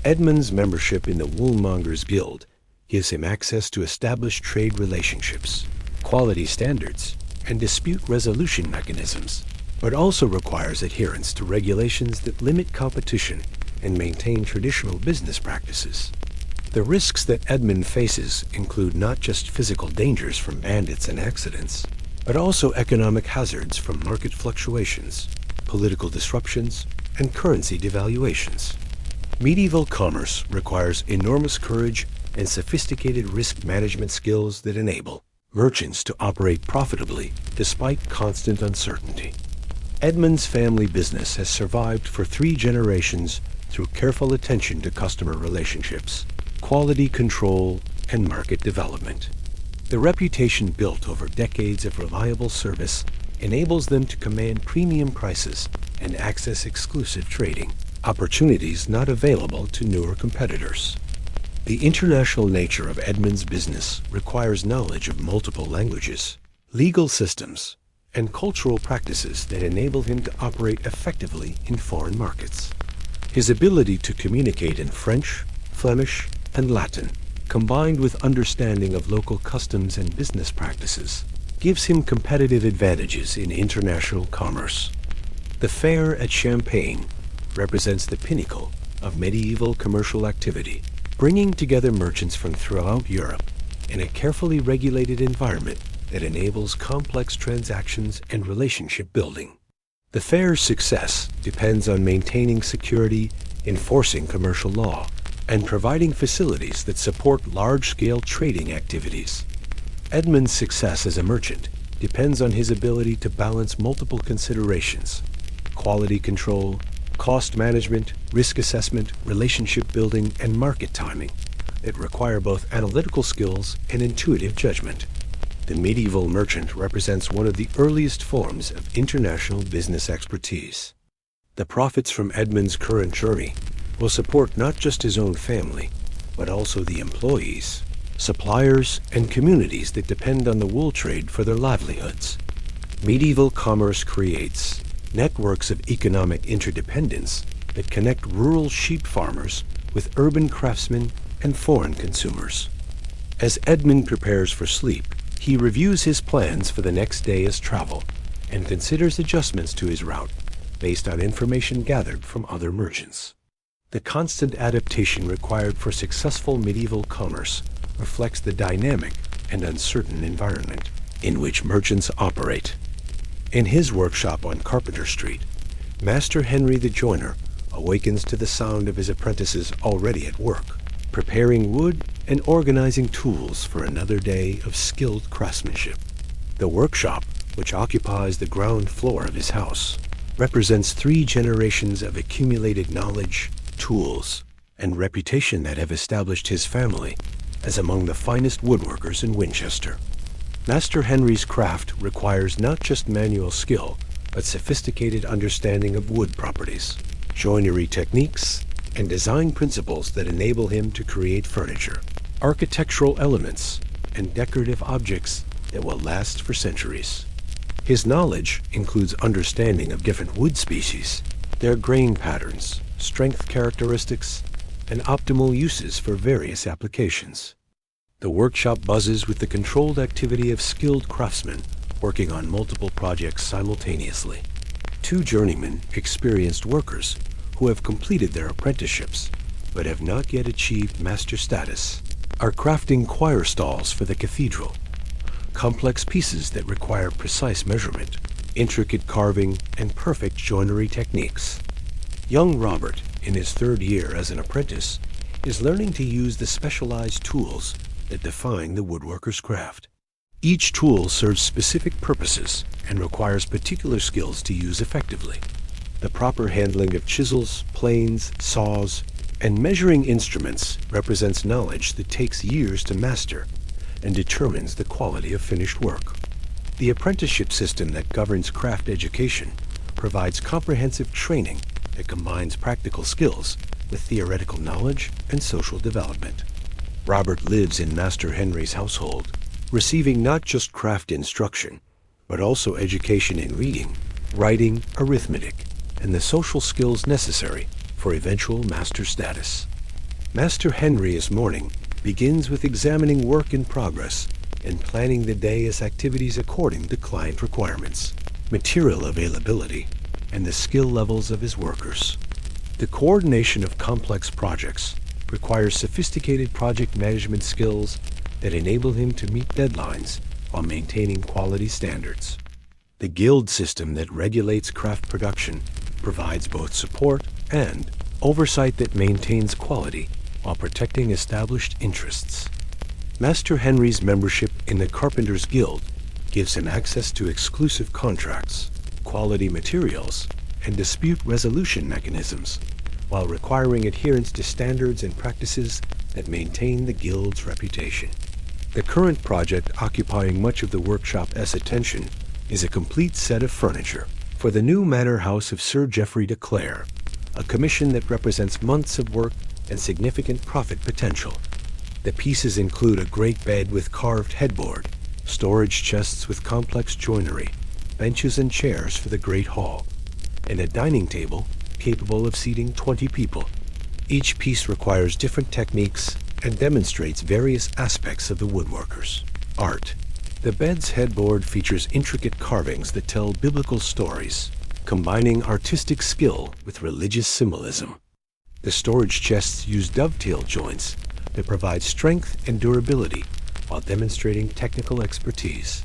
Edmund's membership in the Woolmongers Guild gives him access to established trade relationships, quality standards, and dispute resolution mechanisms, but also requires adherence to regulations that limit competition and maintain traditional business practices. The risks that Edmund faces include not just physical dangers from bandits and accidents, but also economic hazards from market fluctuations, political disruptions, and currency devaluations. Medieval commerce requires enormous courage and sophisticated risk management skills that enable merchants to operate profitably despite constant uncertainty. Edmund's family business has survived for 3 generations through careful attention to customer relationships, quality control, and market development. The reputation built over decades of reliable service enables them to command premium prices and access exclusive trading, opportunities not available to newer competitors. The international nature of Edmund's business requires knowledge of multiple languages, legal systems, and cultural practices that enable him to operate effectively in foreign markets. His ability to communicate in French, Flemish, and Latin, combined with understanding of local customs and business practices, gives him competitive advantages in international commerce. The fair at Champagne represents the pinnacle of medieval commercial activity, bringing together merchants from throughout Europe in a carefully regulated environment that enables complex transactions and relationship building. The fair's success depends on maintaining security, enforcing commercial law, and providing facilities that support large-scale trading activities. Edmund's success as a merchant depends on his ability to balance multiple considerations: quality control, cost management, risk assessment, relationship building, and market timing that require both analytical skills and intuitive judgment. The medieval merchant represents one of the earliest forms of international business expertise. The profits from Edmund's current journey will support not just his own family, but also the employees, suppliers, and communities that depend on the wool trade for their livelihoods. Medieval commerce creates networks of economic interdependence that connect rural sheep farmers with urban craftsmen and foreign consumers. As Edmund prepares for sleep, he reviews his plans for the next day's travel and considers adjustments to his route based on information gathered from other merchants. The constant adaptation required for successful medieval commerce reflects the dynamic and uncertain environment in which merchants operate. In his workshop on Carpenter Street, Master Henry the Joiner awakens to the sound of his apprentices already at work, preparing wood and organizing tools for another day of skilled craftsmanship. The workshop, which occupies the ground floor of his house, represents 3 generations of accumulated knowledge, tools, and reputation that have established his family as among the finest woodworkers in Winchester. Master Henry's craft requires not just manual skill, but sophisticated understanding of wood properties, joinery techniques, and design principles that enable him to create furniture, architectural elements, and decorative objects that will last for centuries. His knowledge includes understanding of different wood species, their grain patterns, strength characteristics, and optimal uses for various applications. The workshop buzzes with the controlled activity of skilled craftsmen working on multiple projects simultaneously. Two journeymen, experienced workers, who have completed their apprenticeships but have not yet achieved master status, are crafting choir stalls for the cathedral. Complex pieces that require precise measurement, intricate carving, and perfect joinery techniques. Young Robert, in his third year as an apprentice, is learning to use the specialized tools that define the woodworker's craft. Each tool serves specific purposes and requires particular skills to use effectively. The proper handling of chisels, planes, saws, and measuring instruments represents knowledge that takes years to master and determines the quality of finished work. The apprenticeship system that governs craft education provides comprehensive training that combines practical skills with theoretical knowledge and social development. Robert lives in Master Henry's household, receiving not just craft instruction, but also education in reading, writing, arithmetic, and the social skills necessary for eventual master status. Master Henry's morning begins with examining work in progress and planning the day's activities according to client requirements, material availability, and the skill levels of his workers. The coordination of complex projects requires sophisticated project management skills that enable him to meet deadlines while maintaining quality standards. The guild system that regulates craft production provides both support and oversight that maintains quality while protecting established interests. Master Henry's membership in the Carpenters Guild gives him access to exclusive contracts, quality materials, and dispute resolution mechanisms, while requiring adherence to standards and practices that maintain the Guild's reputation. The current project occupying much of the workshop's attention is a complete set of furniture for the new manor house of Sir Geoffrey de Clare, a commission that represents months of work and significant profit potential. The pieces include a great bed with carved headboard, storage chests with complex joinery, benches and chairs for the great hall, and a dining table capable of seating 20 people. Each piece requires different techniques and demonstrates various aspects of the woodworker's art. The bed's headboard features intricate carvings that tell biblical stories, combining artistic skill with religious symbolism. The storage chests use dovetail joints that provide strength and durability while demonstrating technical expertise.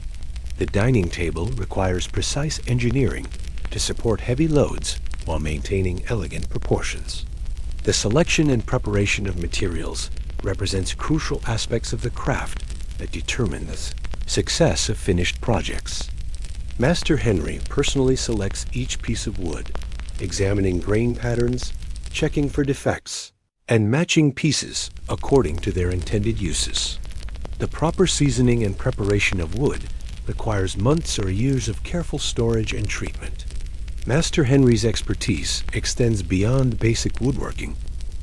The dining table requires precise engineering to support heavy loads while maintaining elegant proportions. The selection and preparation of materials represents crucial aspects of the craft that determine the success of finished projects. Master Henry personally selects each piece of wood, examining grain patterns, checking for defects, and matching pieces according to their intended uses. The proper seasoning and preparation of wood requires months or years of careful storage and treatment. Master Henry's expertise extends beyond basic woodworking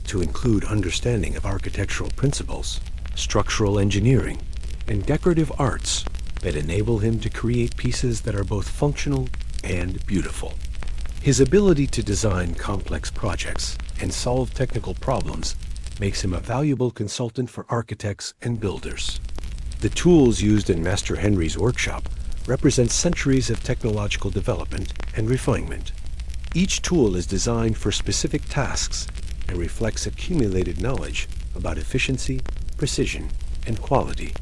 to include understanding of architectural principles, structural engineering, and decorative arts that enable him to create pieces that are both functional and beautiful. His ability to design complex projects and solve technical problems makes him a valuable consultant for architects and builders. The tools used in Master Henry's workshop represent centuries of technological development and refinement. Each tool is designed for specific tasks and reflects accumulated knowledge about efficiency, precision, and quality.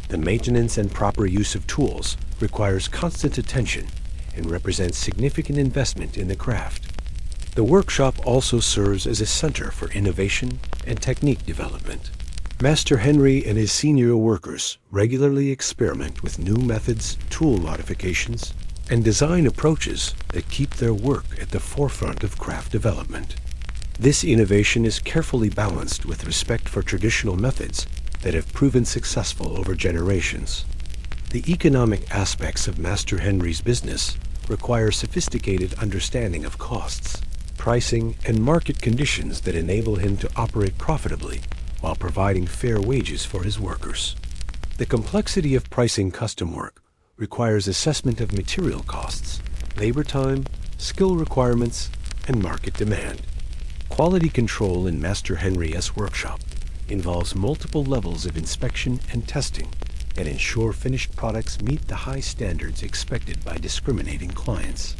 The maintenance and proper use of tools requires constant attention and represents significant investment in the craft. The workshop also serves as a center for innovation and technique development. Master Henry and his senior workers regularly experiment with new methods, tool modifications, and design approaches that keep their work at the forefront of craft development. This innovation is carefully balanced with respect for traditional methods that have proven successful over generations. The economic aspects of Master Henry's business require sophisticated understanding of costs, pricing, and market conditions that enable him to operate profitably while providing fair wages for his workers. The complexity of pricing custom work requires assessment of material costs, labor time, skill requirements, and market demand. Quality control in Master Henry's workshop involves multiple levels of inspection and testing that ensure finished products meet the high standards expected by discriminating clients.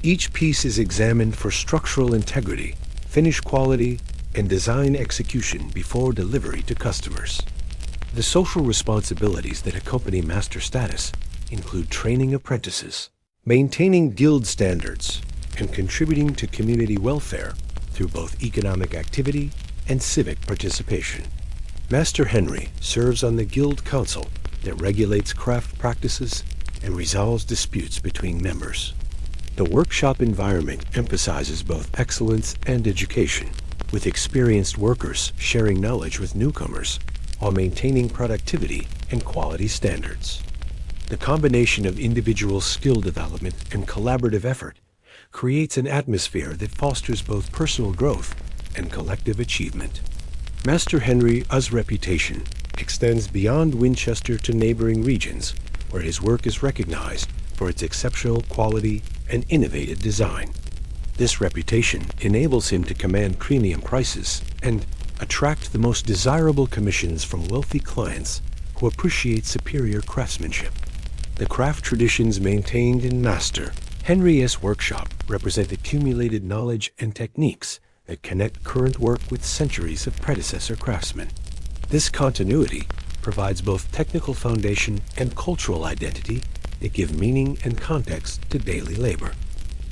Each piece is examined for structural integrity, finish quality, and design execution before delivery to customers. The social responsibilities that accompany master status include training apprentices, maintaining guild standards, and contributing to community welfare through both economic activity and civic participation. Master Henry serves on the Guild Council that regulates craft practices and resolves disputes between members. The workshop environment emphasizes both excellence and education, with experienced workers sharing knowledge with newcomers while maintaining productivity and quality standards. The combination of individual skill development and collaborative effort creates an atmosphere that fosters both personal growth and collective achievement. Master Henry's reputation extends beyond Winchester to neighboring regions, where his work is recognized for its exceptional quality and innovative design. This reputation enables him to command premium prices and attract the most desirable commissions from wealthy clients who appreciate superior craftsmanship. The craft traditions maintained in Master Henry's workshop represent accumulated knowledge and techniques that connect current work with centuries of predecessor craftsmen. This continuity provides both technical foundation and cultural identity that give meaning and context to daily labor.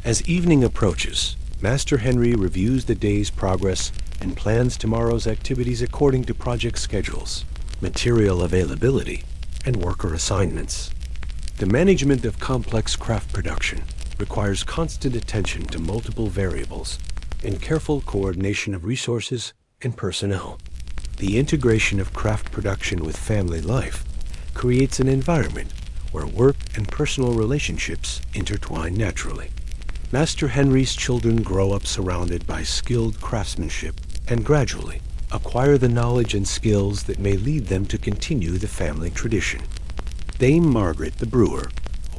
As evening approaches, Master Henry reviews the day's progress and plans tomorrow's activities according to project schedules, material availability, and worker assignments. The management of complex craft production requires constant attention to multiple variables and careful coordination of resources and personnel. The integration of craft production with family life creates an environment where work and personal relationships intertwine naturally. Master Henry's children grow up surrounded by skilled craftsmanship and gradually acquire the knowledge and skills that may lead them to continue the family tradition. Dame Margaret the brewer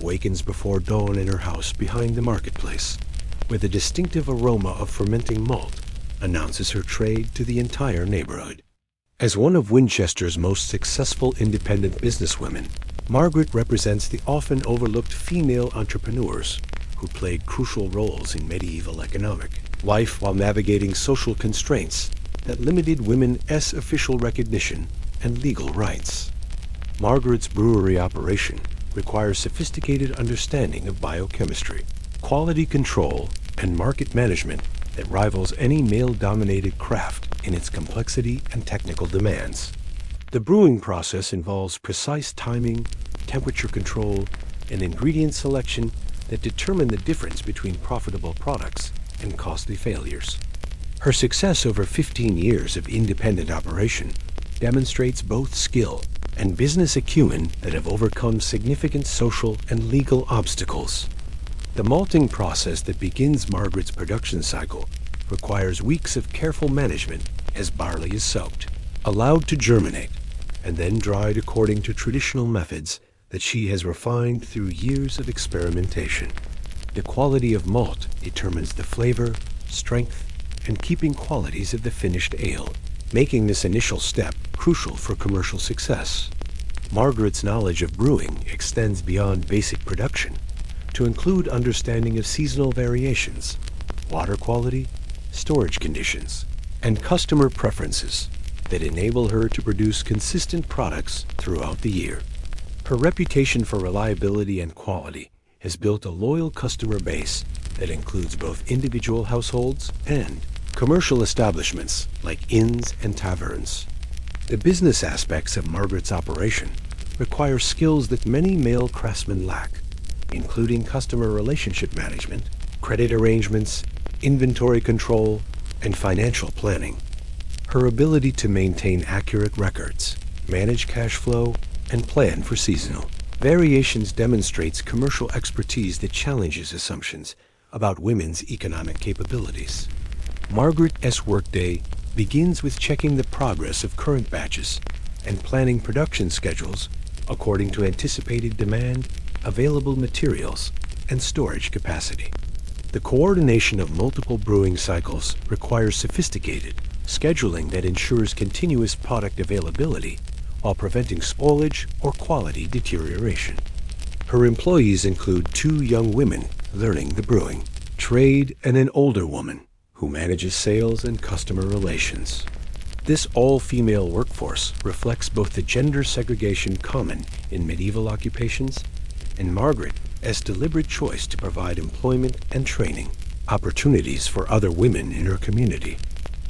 awakens before dawn in her house behind the marketplace, where the distinctive aroma of fermenting malt announces her trade to the entire neighborhood. As one of Winchester's most successful independent businesswomen, Margaret represents the often overlooked female entrepreneurs who played crucial roles in medieval economic life while navigating social constraints that limited women's official recognition and legal rights. Margaret's brewery operation requires sophisticated understanding of biochemistry, quality control, and market management that rivals any male-dominated craft in its complexity and technical demands. The brewing process involves precise timing, temperature control, and ingredient selection that determine the difference between profitable products and costly failures. Her success over 15 years of independent operation demonstrates both skill and business acumen that have overcome significant social and legal obstacles. The malting process that begins Margaret's production cycle requires weeks of careful management as barley is soaked, allowed to germinate, and then dried according to traditional methods that she has refined through years of experimentation. The quality of malt determines the flavor, strength, and keeping qualities of the finished ale, making this initial step crucial for commercial success. Margaret's knowledge of brewing extends beyond basic production to include understanding of seasonal variations, water quality, storage conditions, and customer preferences that enable her to produce consistent products throughout the year. Her reputation for reliability and quality has built a loyal customer base that includes both individual households and commercial establishments like inns and taverns. The business aspects of Margaret's operation require skills that many male craftsmen lack, including customer relationship management, credit arrangements, inventory control, and financial planning. Her ability to maintain accurate records, manage cash flow, and plan for seasonal variations demonstrates commercial expertise that challenges assumptions about women's economic capabilities. Margaret's workday begins with checking the progress of current batches and planning production schedules according to anticipated demand available materials, and storage capacity. The coordination of multiple brewing cycles requires sophisticated scheduling that ensures continuous product availability while preventing spoilage or quality deterioration. Her employees include 2 young women learning the brewing trade and an older woman who manages sales and customer relations. This all-female workforce reflects both the gender segregation common in medieval occupations and Margaret's deliberate choice to provide employment and training opportunities for other women in her community.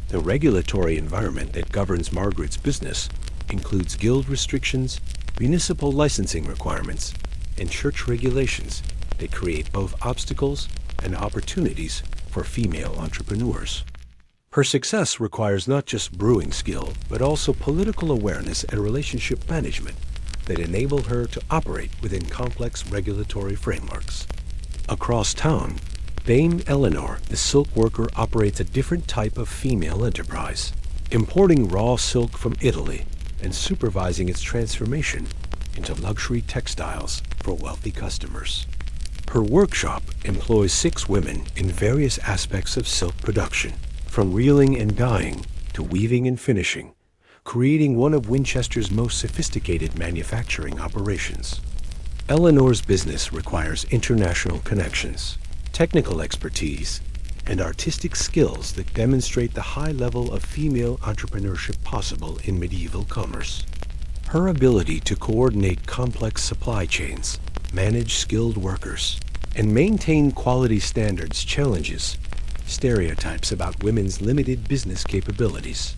The regulatory environment that governs Margaret's business includes guild restrictions, municipal licensing requirements, and church regulations that create both obstacles and opportunities for female entrepreneurs. Her success requires not just brewing skill, but also political awareness and relationship management that enable her to operate within complex regulatory frameworks. Across town, Dame Eleanor, the silk worker, operates a different type of female enterprise, importing raw silk from Italy and supervising its transformation into luxury textiles for wealthy customers. Her workshop employs 6 women in various aspects of silk production, from reeling and dyeing to weaving and finishing, creating one of Winchester's most sophisticated manufacturing operations. Eleanor's business requires international connections, technical expertise, and artistic skills that demonstrate the high level of female entrepreneurship possible in medieval commerce. Her ability to coordinate complex supply chains, manage skilled workers, and maintain quality standards challenges stereotypes about women's limited business capabilities.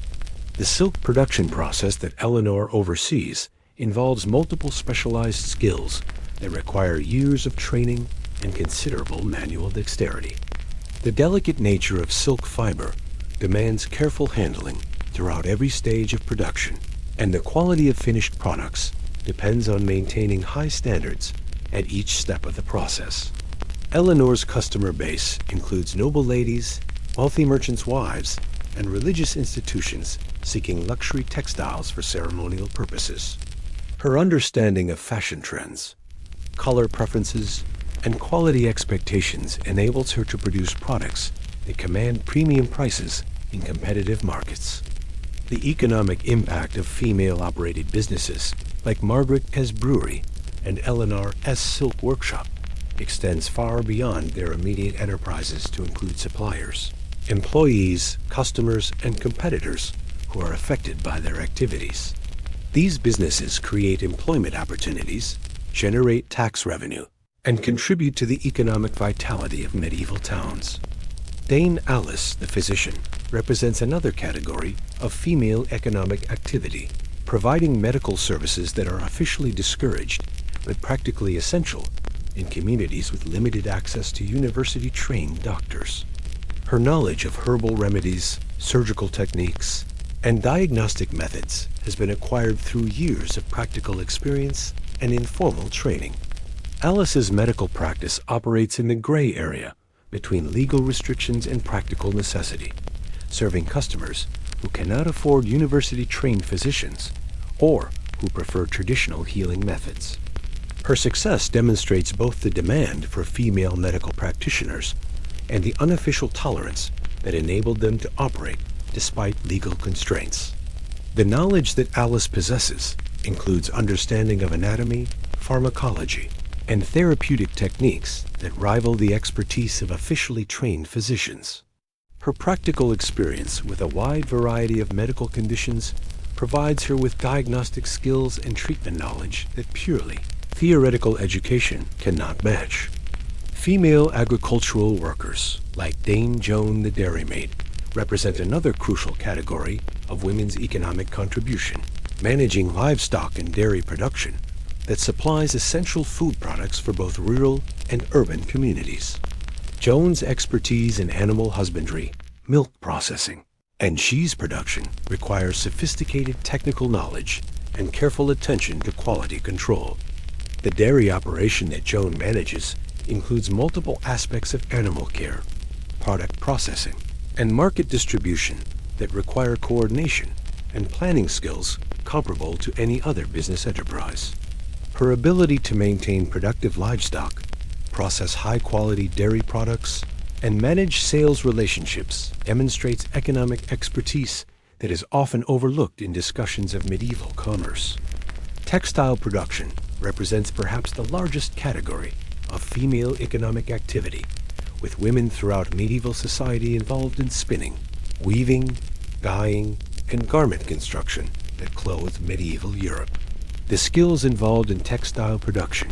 The silk production process that Eleanor oversees involves multiple specialized skills that require years of training and considerable manual dexterity. The delicate nature of silk fiber demands careful handling throughout every stage of production, and the quality of finished products depends on maintaining high standards at each step of the process. Eleanor's customer base includes noble ladies, wealthy merchants' wives, and religious institutions seeking luxury textiles for ceremonial purposes. Her understanding of fashion trends, color preferences, and quality expectations enables her to produce products that command premium prices in competitive markets. The economic impact of female-operated businesses like Margaret's Brewery and Eleanor's Silk Workshop extends far beyond their immediate enterprises to include suppliers, employees, customers, and competitors who are affected by their activities. These businesses create employment opportunities, generate tax revenue, and contribute to the economic vitality of medieval towns. Dame Alice, the physician, represents another category of female economic activity, providing medical services that are officially discouraged but practically essential in communities with limited access to university-trained doctors. Her knowledge of herbal remedies, surgical techniques, and diagnostic methods has been acquired through years of practical experience and informal training. Alice's medical practice operates in the gray area between legal restrictions and practical necessity, serving customers who cannot afford university-trained physicians or who prefer traditional healing methods. Her success demonstrates both the demand for female medical practitioners and the unofficial tolerance that enabled them to operate despite legal constraints. The knowledge that Alice possesses includes understanding of anatomy, pharmacology, and therapeutic techniques that rival the expertise of officially trained physicians. Her practical experience with a wide variety of medical conditions provides her with diagnostic skills and treatment knowledge that purely theoretical education cannot match. Female agricultural workers, like Dame Joan the dairymaid, represent another crucial category of women's economic contribution, managing livestock and dairy production that supplies essential food products for both rural and urban communities. Joan's expertise in animal husbandry, milk processing, and cheese production requires sophisticated technical knowledge and careful attention to quality control. The dairy operation that Joan manages includes multiple aspects of animal care, product processing, and market distribution that require coordination and planning skills comparable to any other business enterprise. Her ability to maintain productive livestock, process high-quality dairy products, and manage sales relationships demonstrates economic expertise that is often overlooked in discussions of medieval commerce. Textile production represents perhaps the largest category of female economic activity, with women throughout medieval society involved in spinning, weaving, dyeing, and garment construction that clothed medieval Europe. The skills involved in textile production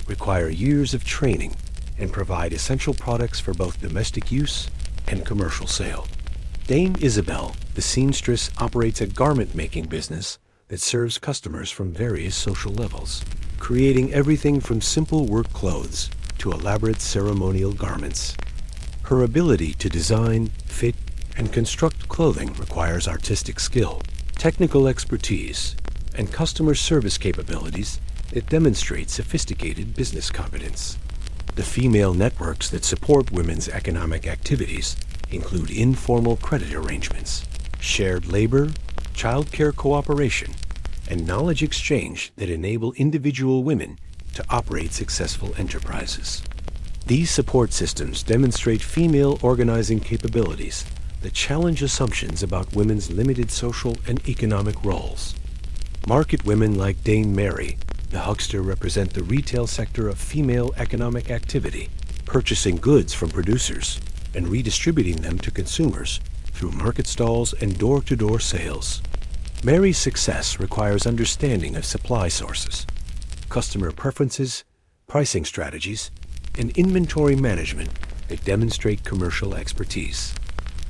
require years of training and provide essential products for both domestic use and commercial sale. Dame Isabel, the seamstress, operates a garment-making business that serves customers from various social levels, creating everything from simple work clothes to elaborate ceremonial garments. Her ability to design, fit, and construct clothing requires artistic skill, technical expertise, and customer service capabilities that demonstrate sophisticated business competence. The female networks that support women's economic activities include informal credit arrangements, shared labor, childcare cooperation, and knowledge exchange that enable individual women to operate successful enterprises. These support systems demonstrate female organizing capabilities that challenge assumptions about women's limited social and economic roles. Market women like Dame Mary, the huckster, represent the retail sector of female economic activity, purchasing goods from producers and redistributing them to consumers through market stalls and door-to-door sales. Mary's success requires understanding of supply sources, customer preferences, pricing strategies, and inventory management that demonstrate commercial expertise.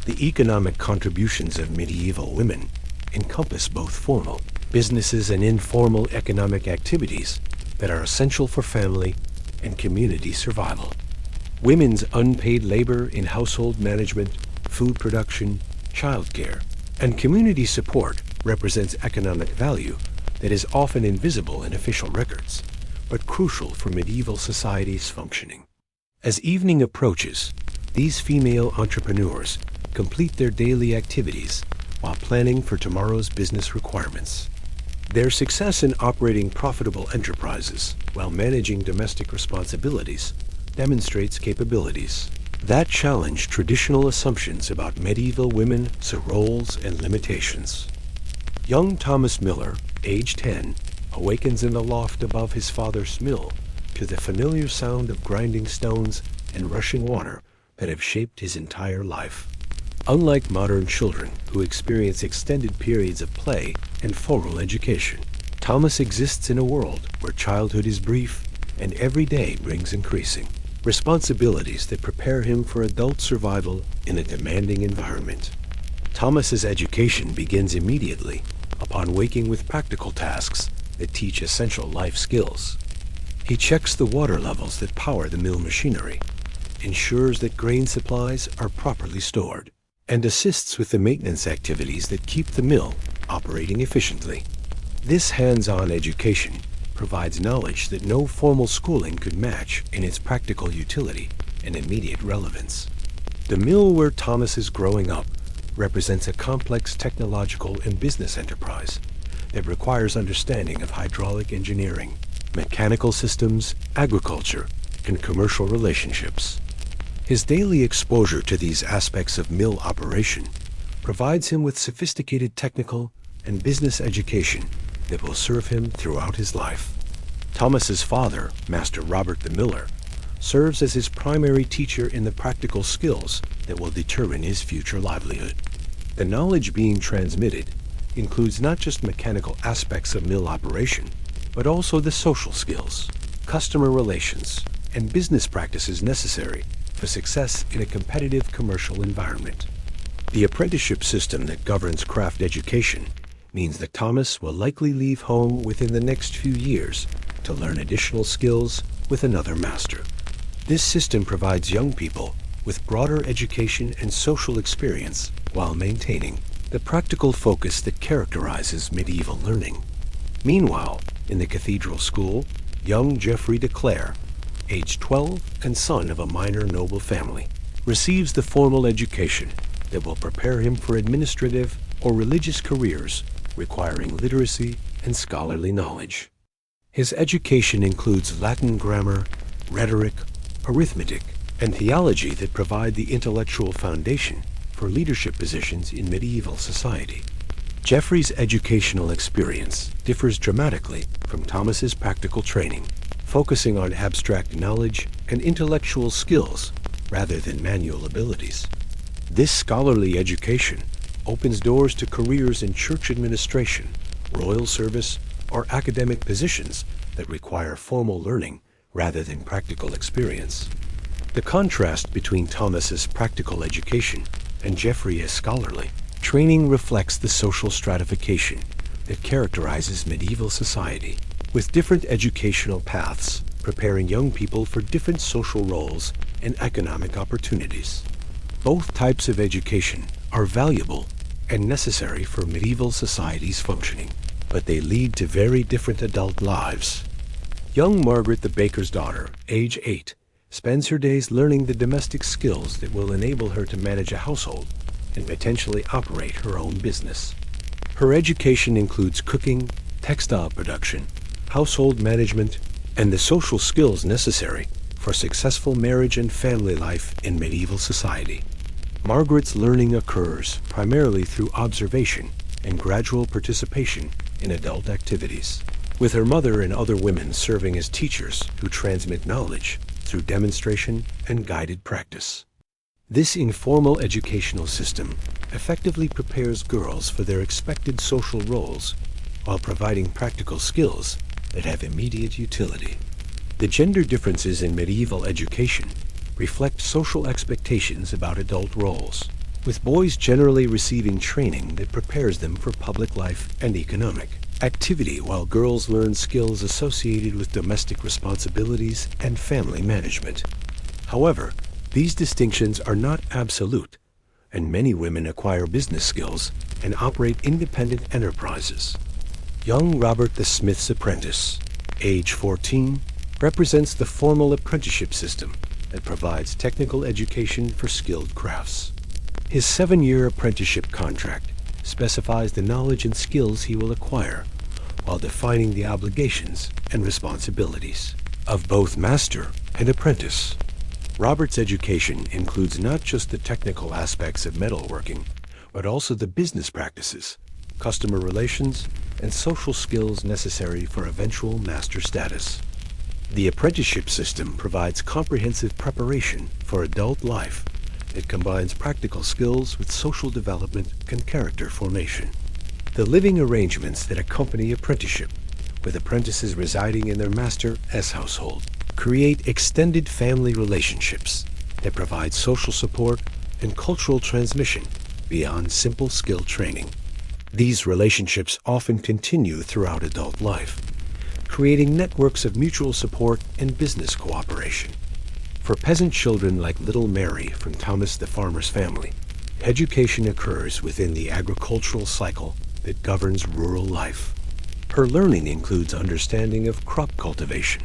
The economic contributions of medieval women encompass both formal businesses and informal economic activities that are essential for family and community survival. Women's unpaid labor in household management, food production, childcare, and community support represents economic value that is often invisible in official records, but crucial for medieval society's functioning. As evening approaches, these female entrepreneurs complete their daily activities while planning for tomorrow's business requirements. Their success in operating profitable enterprises while managing domestic responsibilities demonstrates capabilities that challenge traditional assumptions about medieval women's roles and limitations. Young Thomas Miller, age 10, awakens in the loft above his father's mill to the familiar sound of grinding stones and rushing water that have shaped his entire life. Unlike modern children who experience extended periods of play and formal education, Thomas exists in a world where childhood is brief and every day brings increasing responsibilities that prepare him for adult survival in a demanding environment. Thomas's education begins immediately upon waking with practical tasks that teach essential life skills. He checks the water levels that power the mill machinery, ensures that grain supplies are properly stored, and assists with the maintenance activities that keep the mill operating efficiently. This hands-on education provides knowledge that no formal schooling could match in its practical utility and immediate relevance. The mill where Thomas is growing up represents a complex technological and business enterprise that requires understanding of hydraulic engineering, mechanical systems, agriculture, and commercial relationships. His daily exposure to these aspects of mill operation provides him with sophisticated technical and business education that will serve him throughout his life. Thomas's father, Master Robert the Miller, serves as his primary teacher in the practical skills that will determine his future livelihood. The knowledge being transmitted includes not just mechanical aspects of mill operation, but also the social skills, customer relations, and business practices necessary for success in a competitive commercial environment. The apprenticeship system that governs craft education means that Thomas will likely leave home within the next few years to learn additional skills with another master. This system provides young people with broader education and social experience while maintaining the practical focus that characterizes medieval learning. Meanwhile, in the cathedral school, young Geoffrey de Clare, age 12 and son of a minor noble family, receives the formal education that will prepare him for administrative or religious careers requiring literacy and scholarly knowledge. His education includes Latin grammar, rhetoric, arithmetic, and theology that provide the intellectual foundation for leadership positions in medieval society. Geoffrey's educational experience differs dramatically from Thomas's practical training, focusing on abstract knowledge and intellectual skills rather than manual abilities. This scholarly education opens doors to careers in church administration, royal service, or academic positions that require formal learning rather than practical experience. The contrast between Thomas's practical education and Geoffrey's scholarly training reflects the social stratification that characterizes medieval society, with different educational paths preparing young people for different social roles and economic opportunities. Both types of education are valuable and necessary for medieval society's functioning, but they lead to very different adult lives. Young Margaret the baker's daughter, age 8, spends her days learning the domestic skills that will enable her to manage a household and potentially operate her own business. Her education includes cooking, textile production, household management, and the social skills necessary for successful marriage and family life in medieval society. Margaret's learning occurs primarily through observation and gradual participation in adult activities, with her mother and other women serving as teachers who transmit knowledge through demonstration and guided practice. This informal educational system effectively prepares girls for their expected social roles while providing practical skills that have immediate utility. The gender differences in medieval education reflect social expectations about adult roles, with boys generally receiving training that prepares them for public life and economic activity, while girls learn skills associated with domestic responsibilities and family management. However, these distinctions are not absolute, and many women acquire business skills and operate independent enterprises. Young Robert the Smith's apprentice, age 14, represents the formal apprenticeship system that provides technical education for skilled crafts. His 7-year apprenticeship contract specifies the knowledge and skills he will acquire while defining the obligations and responsibilities of both master and apprentice. Robert's education includes not just the technical aspects of metalworking, but also the business practices, customer relations, and social skills necessary for eventual master status. The apprenticeship system provides comprehensive preparation for adult life that combines practical skills with social development and character formation. The living arrangements that accompany apprenticeship, with apprentices residing in their master's household, create extended family relationships that provide social support and cultural transmission beyond simple skill training. These relationships often continue throughout adult life, creating networks of mutual support and business cooperation. For peasant children like little Mary from Thomas the farmer's family, education occurs within the agricultural cycle that governs rural life. Her learning includes understanding of crop cultivation,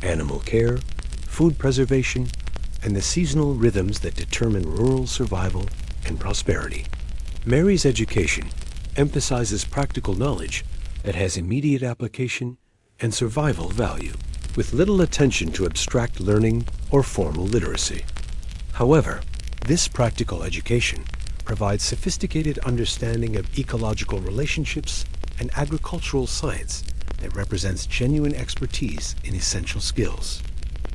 animal care, food preservation, and the seasonal rhythms that determine rural survival and prosperity. Mary's education emphasizes practical knowledge that has immediate application and survival value, with little attention to abstract learning or formal literacy. However, this practical education provides sophisticated understanding of ecological relationships and agricultural science that represents genuine expertise in essential skills.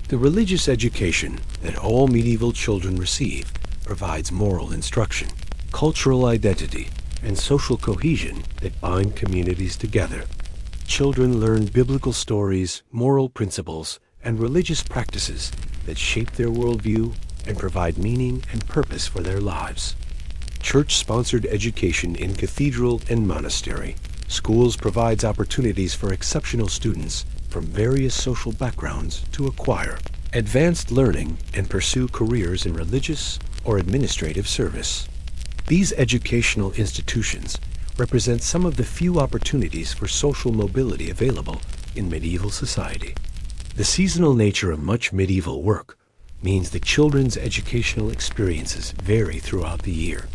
The religious education that all medieval children receive provides moral instruction, cultural identity, and social cohesion that bind communities together. Children learn biblical stories, moral principles, and religious practices that shape their worldview and provide meaning and purpose for their lives. Church-sponsored education in cathedral and monastery schools provides opportunities for exceptional students from various social backgrounds to acquire advanced learning and pursue careers in religious or administrative service. These educational institutions represent some of the few opportunities for social mobility available in medieval society. The seasonal nature of much medieval work means that children's educational experiences vary throughout the year,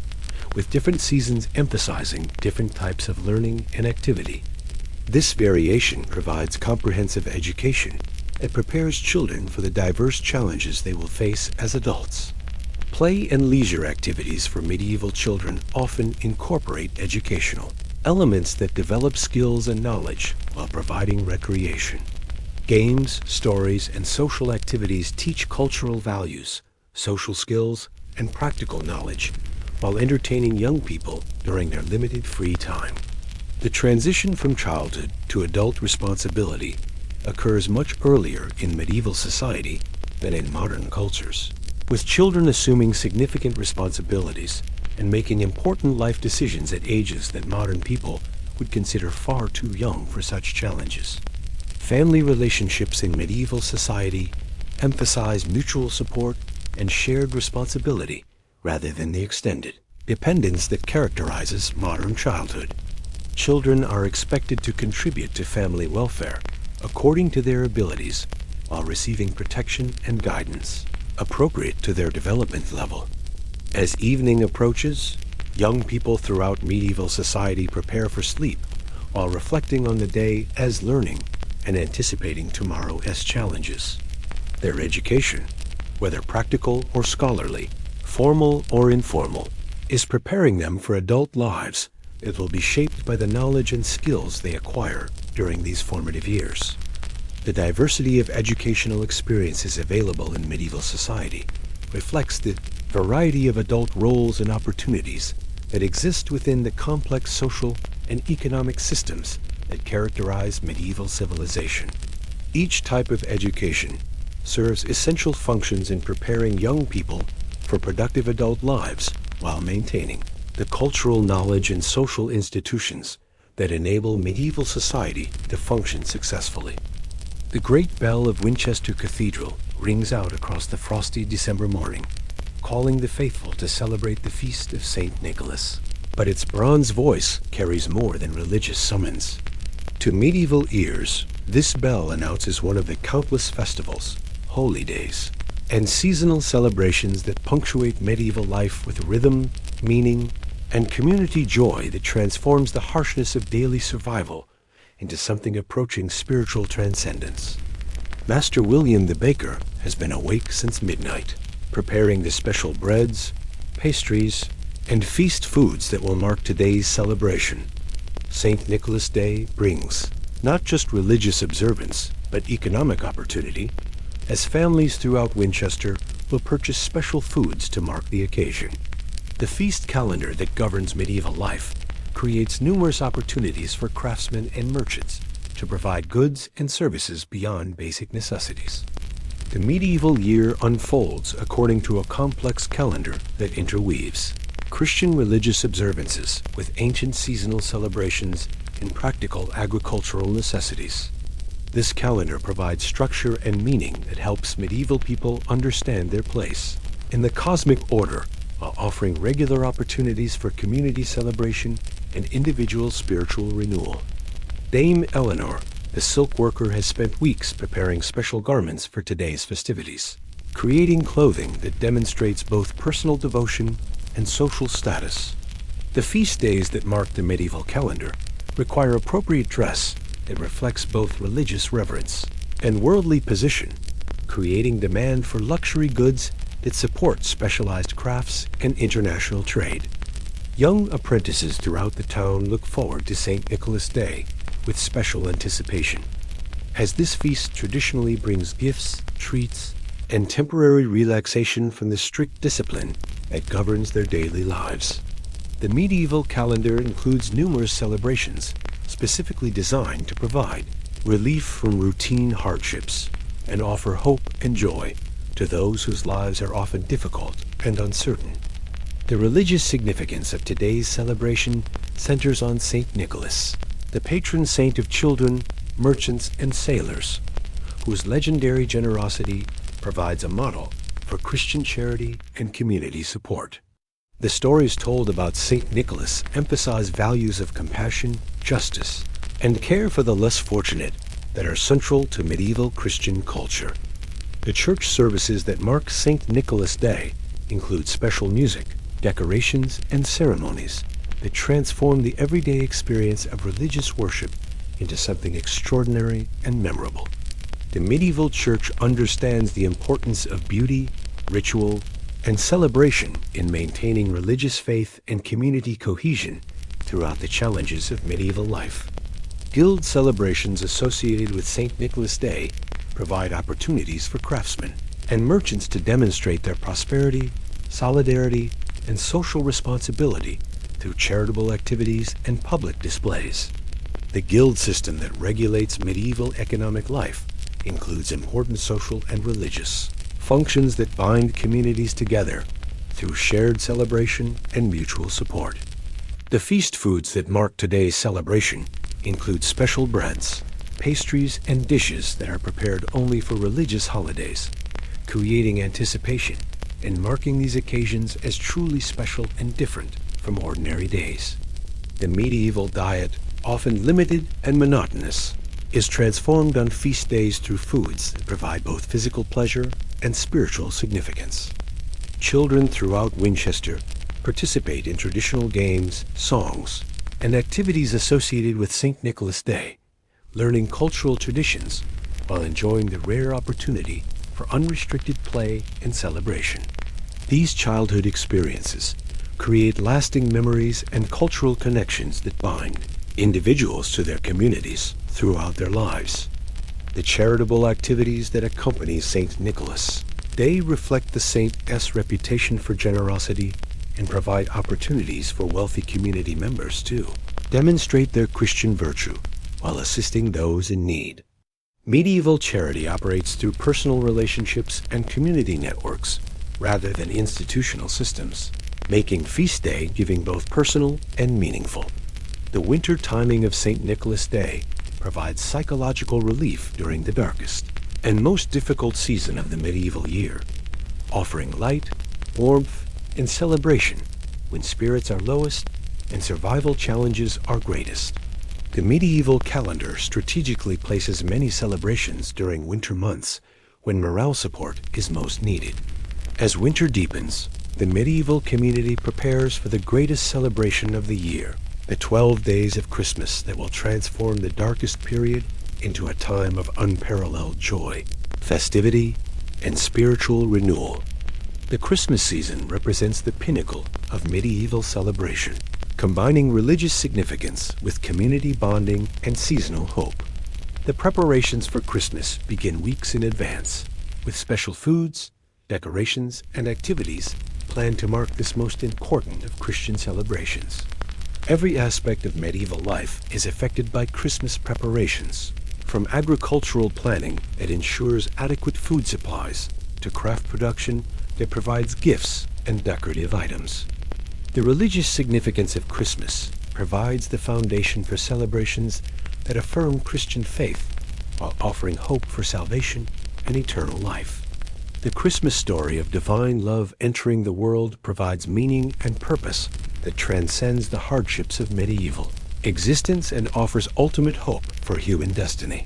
with different seasons emphasizing different types of learning and activity. This variation provides comprehensive education that prepares children for the diverse challenges they will face as adults. Play and leisure activities for medieval children often incorporate educational elements that develop skills and knowledge while providing recreation. Games, stories, and social activities teach cultural values, social skills, and practical knowledge while entertaining young people during their limited free time. The transition from childhood to adult responsibility occurs much earlier in medieval society than in modern cultures, with children assuming significant responsibilities and making important life decisions at ages that modern people would consider far too young for such challenges. Family relationships in medieval society emphasize mutual support and shared responsibility rather than the extended dependence that characterizes modern childhood. Children are expected to contribute to family welfare according to their abilities while receiving protection and guidance appropriate to their development level. As evening approaches, young people throughout medieval society prepare for sleep while reflecting on the day as learning and anticipating tomorrow as challenges. Their education, whether practical or scholarly, formal or informal, is preparing them for adult lives that will be shaped by the knowledge and skills they acquire during these formative years. The diversity of educational experiences available in medieval society reflects the variety of adult roles and opportunities that exist within the complex social and economic systems that characterize medieval civilization. Each type of education serves essential functions in preparing young people for productive adult lives while maintaining the cultural knowledge and social institutions that enable medieval society to function successfully. The great bell of Winchester Cathedral rings out across the frosty December morning, calling the faithful to celebrate the feast of St. Nicholas. But its bronze voice carries more than religious summons. To medieval ears, this bell announces one of the countless festivals, holy days, and seasonal celebrations that punctuate medieval life with rhythm, meaning, and community joy that transforms the harshness of daily survival into something approaching spiritual transcendence. Master William the baker has been awake since midnight, preparing the special breads, pastries, and feast foods that will mark today's celebration. St. Nicholas Day brings not just religious observance, but economic opportunity, as families throughout Winchester will purchase special foods to mark the occasion. The feast calendar that governs medieval life creates numerous opportunities for craftsmen and merchants to provide goods and services beyond basic necessities. The medieval year unfolds according to a complex calendar that interweaves Christian religious observances with ancient seasonal celebrations and practical agricultural necessities. This calendar provides structure and meaning that helps medieval people understand their place in the cosmic order while offering regular opportunities for community celebration and individual spiritual renewal. Dame Eleanor, the silk worker, has spent weeks preparing special garments for today's festivities, creating clothing that demonstrates both personal devotion and social status. The feast days that mark the medieval calendar require appropriate dress that reflects both religious reverence and worldly position, creating demand for luxury goods that support specialized crafts and international trade. Young apprentices throughout the town look forward to St. Nicholas Day with special anticipation, as this feast traditionally brings gifts, treats, and temporary relaxation from the strict discipline that governs their daily lives. The medieval calendar includes numerous celebrations specifically designed to provide relief from routine hardships and offer hope and joy to those whose lives are often difficult and uncertain. The religious significance of today's celebration centers on St. Nicholas, the patron saint of children, merchants, and sailors, whose legendary generosity provides a model for Christian charity and community support. The stories told about St. Nicholas emphasize values of compassion, justice, and care for the less fortunate that are central to medieval Christian culture. The church services that mark St. Nicholas Day include special music, decorations, and ceremonies that transform the everyday experience of religious worship into something extraordinary and memorable. The medieval church understands the importance of beauty, ritual, and celebration in maintaining religious faith and community cohesion throughout the challenges of medieval life. Guild celebrations associated with St. Nicholas Day provide opportunities for craftsmen and merchants to demonstrate their prosperity, solidarity, and social responsibility through charitable activities and public displays. The guild system that regulates medieval economic life includes important social and religious functions that bind communities together through shared celebration and mutual support. The feast foods that mark today's celebration include special breads, pastries, and dishes that are prepared only for religious holidays, creating anticipation and marking these occasions as truly special and different from ordinary days. The medieval diet, often limited and monotonous, is transformed on feast days through foods that provide both physical pleasure and spiritual significance. Children throughout Winchester participate in traditional games, songs, and activities associated with St. Nicholas Day, learning cultural traditions while enjoying the rare opportunity for unrestricted play and celebration. These childhood experiences create lasting memories and cultural connections that bind individuals to their communities throughout their lives. The charitable activities that accompany St. Nicholas Day reflect the saint's reputation for generosity and provide opportunities for wealthy community members to demonstrate their Christian virtue while assisting those in need. Medieval charity operates through personal relationships and community networks rather than institutional systems, making feast day giving both personal and meaningful. The winter timing of St. Nicholas Day provides psychological relief during the darkest and most difficult season of the medieval year, offering light, warmth, and celebration when spirits are lowest and survival challenges are greatest. The medieval calendar strategically places many celebrations during winter months when morale support is most needed. As winter deepens, the medieval community prepares for the greatest celebration of the year, the 12 days of Christmas that will transform the darkest period into a time of unparalleled joy, festivity, and spiritual renewal. The Christmas season represents the pinnacle of medieval celebration, combining religious significance with community bonding and seasonal hope. The preparations for Christmas begin weeks in advance, with special foods, decorations, and activities planned to mark this most important of Christian celebrations. Every aspect of medieval life is affected by Christmas preparations, from agricultural planning that ensures adequate food supplies to craft production that provides gifts and decorative items. The religious significance of Christmas provides the foundation for celebrations that affirm Christian faith while offering hope for salvation and eternal life. The Christmas story of divine love entering the world provides meaning and purpose that transcends the hardships of medieval existence and offers ultimate hope for human destiny.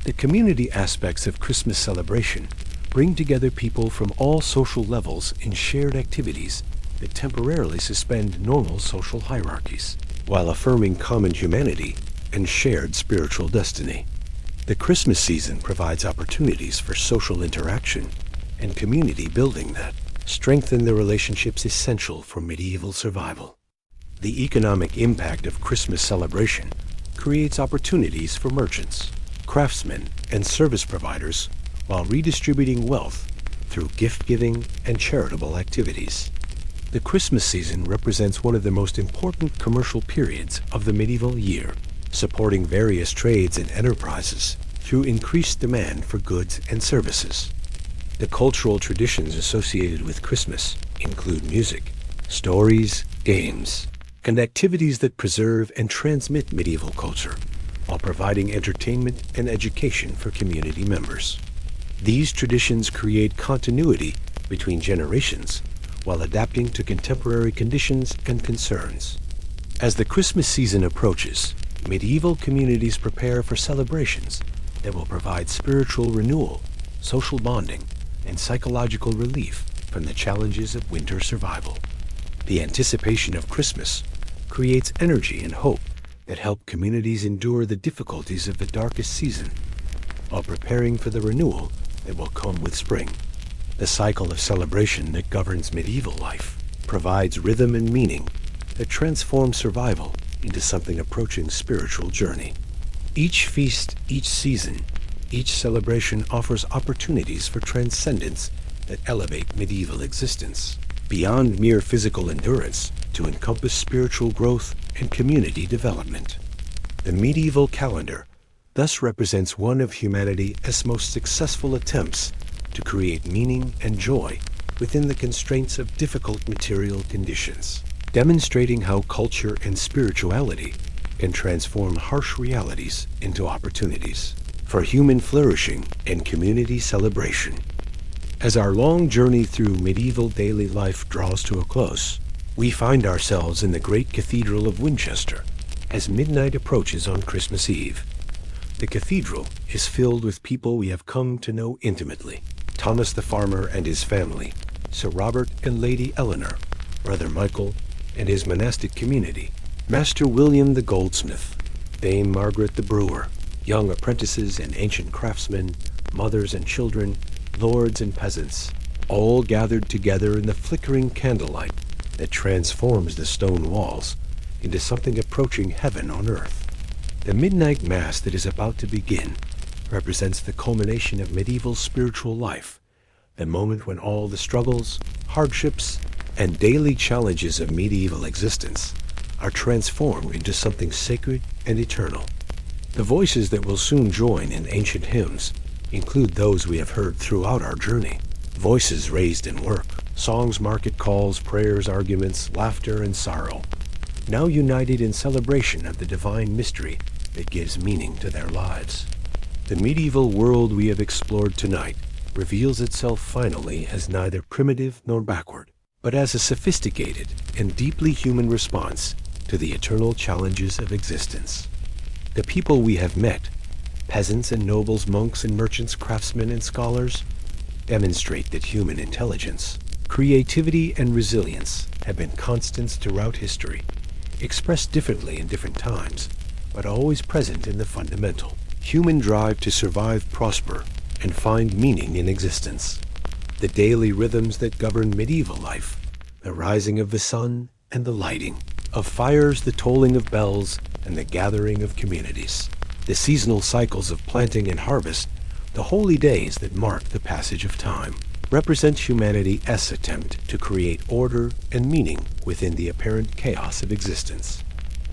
The community aspects of Christmas celebration bring together people from all social levels in shared activities that temporarily suspend normal social hierarchies, while affirming common humanity and shared spiritual destiny. The Christmas season provides opportunities for social interaction and community building that strengthen the relationships essential for medieval survival. The economic impact of Christmas celebration creates opportunities for merchants, craftsmen, and service providers while redistributing wealth through gift-giving and charitable activities. The Christmas season represents one of the most important commercial periods of the medieval year, supporting various trades and enterprises through increased demand for goods and services. The cultural traditions associated with Christmas include music, stories, games, and activities that preserve and transmit medieval culture, while providing entertainment and education for community members. These traditions create continuity between generations while adapting to contemporary conditions and concerns. As the Christmas season approaches, medieval communities prepare for celebrations that will provide spiritual renewal, social bonding, and psychological relief from the challenges of winter survival. The anticipation of Christmas creates energy and hope that help communities endure the difficulties of the darkest season, while preparing for the renewal that will come with spring. The cycle of celebration that governs medieval life provides rhythm and meaning that transform survival into something approaching spiritual journey. Each feast, each season, each celebration offers opportunities for transcendence that elevate medieval existence beyond mere physical endurance to encompass spiritual growth and community development. The medieval calendar thus represents one of humanity's most successful attempts to create meaning and joy within the constraints of difficult material conditions, demonstrating how culture and spirituality can transform harsh realities into opportunities for human flourishing and community celebration. As our long journey through medieval daily life draws to a close, we find ourselves in the great Cathedral of Winchester as midnight approaches on Christmas Eve. The cathedral is filled with people we have come to know intimately: Thomas the farmer and his family, Sir Robert and Lady Eleanor, Brother Michael and his monastic community, Master William the goldsmith, Dame Margaret the brewer, young apprentices and ancient craftsmen, mothers and children, lords and peasants, all gathered together in the flickering candlelight that transforms the stone walls into something approaching heaven on earth. The midnight mass that is about to begin represents the culmination of medieval spiritual life, the moment when all the struggles, hardships, and daily challenges of medieval existence are transformed into something sacred and eternal. The voices that will soon join in ancient hymns include those we have heard throughout our journey. Voices raised in work, songs, market calls, prayers, arguments, laughter, and sorrow, now united in celebration of the divine mystery that gives meaning to their lives. The medieval world we have explored tonight reveals itself finally as neither primitive nor backward, but as a sophisticated and deeply human response to the eternal challenges of existence. The people we have met, peasants and nobles, monks and merchants, craftsmen and scholars, demonstrate that human intelligence, creativity, and resilience have been constants throughout history, expressed differently in different times, but always present in the fundamental human drive to survive, prosper, and find meaning in existence. The daily rhythms that govern medieval life, the rising of the sun and the lighting of fires, the tolling of bells, and the gathering of communities, the seasonal cycles of planting and harvest, the holy days that mark the passage of time, represent humanity's attempt to create order and meaning within the apparent chaos of existence.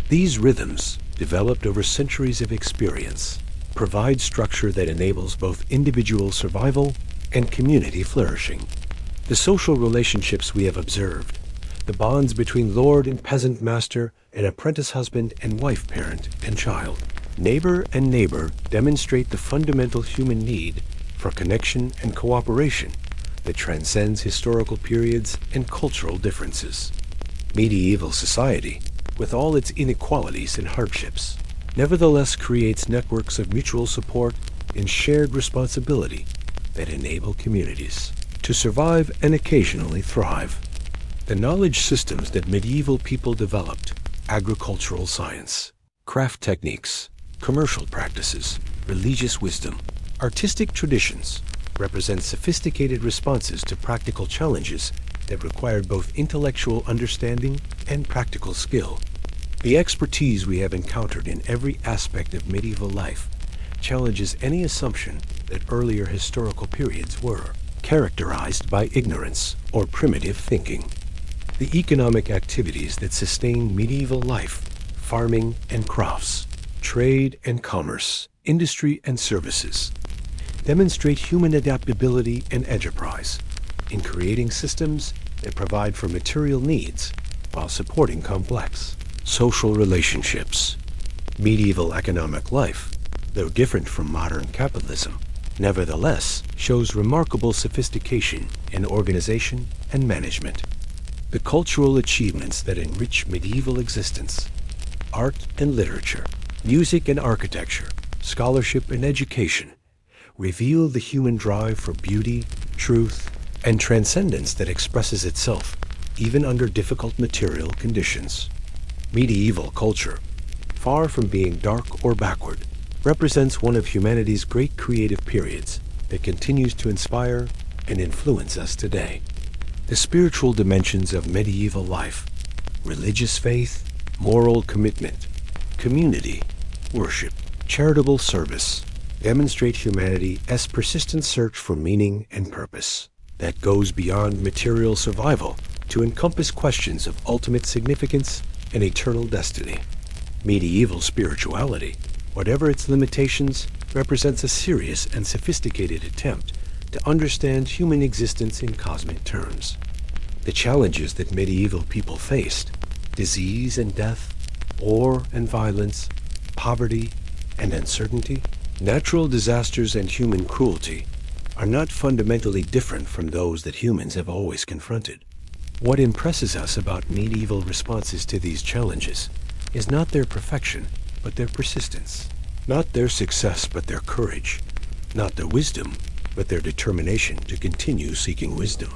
These rhythms, developed over centuries of experience, provide structure that enables both individual survival and community flourishing. The social relationships we have observed, the bonds between lord and peasant master and apprentice husband and wife, parent and child, neighbor and neighbor, demonstrate the fundamental human need for connection and cooperation that transcends historical periods and cultural differences. Medieval society, with all its inequalities and hardships, nevertheless creates networks of mutual support and shared responsibility that enable communities to survive and occasionally thrive. The knowledge systems that medieval people developed, agricultural science, craft techniques, commercial practices, religious wisdom, artistic traditions, represent sophisticated responses to practical challenges that required both intellectual understanding and practical skill. The expertise we have encountered in every aspect of medieval life challenges any assumption that earlier historical periods were characterized by ignorance or primitive thinking. The economic activities that sustain medieval life, farming and crafts, trade and commerce, industry and services, demonstrate human adaptability and enterprise in creating systems that provide for material needs while supporting complex social relationships. Medieval economic life, though different from modern capitalism, nevertheless shows remarkable sophistication in organization and management. The cultural achievements that enrich medieval existence, art and literature, music and architecture, scholarship and education, reveal the human drive for beauty, truth, and transcendence that expresses itself even under difficult material conditions. Medieval culture, far from being dark or backward, represents one of humanity's great creative periods that continues to inspire and influence us today. The spiritual dimensions of medieval life, religious faith, moral commitment, community, worship, charitable service, demonstrate humanity's persistent search for meaning and purpose that goes beyond material survival to encompass questions of ultimate significance and eternal destiny. Medieval spirituality, whatever its limitations, represents a serious and sophisticated attempt to understand human existence in cosmic terms. The challenges that medieval people faced, disease and death, war and violence, poverty and uncertainty, natural disasters and human cruelty, are not fundamentally different from those that humans have always confronted. What impresses us about medieval responses to these challenges is not their perfection, but their persistence. Not their success, but their courage. Not their wisdom, but their determination to continue seeking wisdom.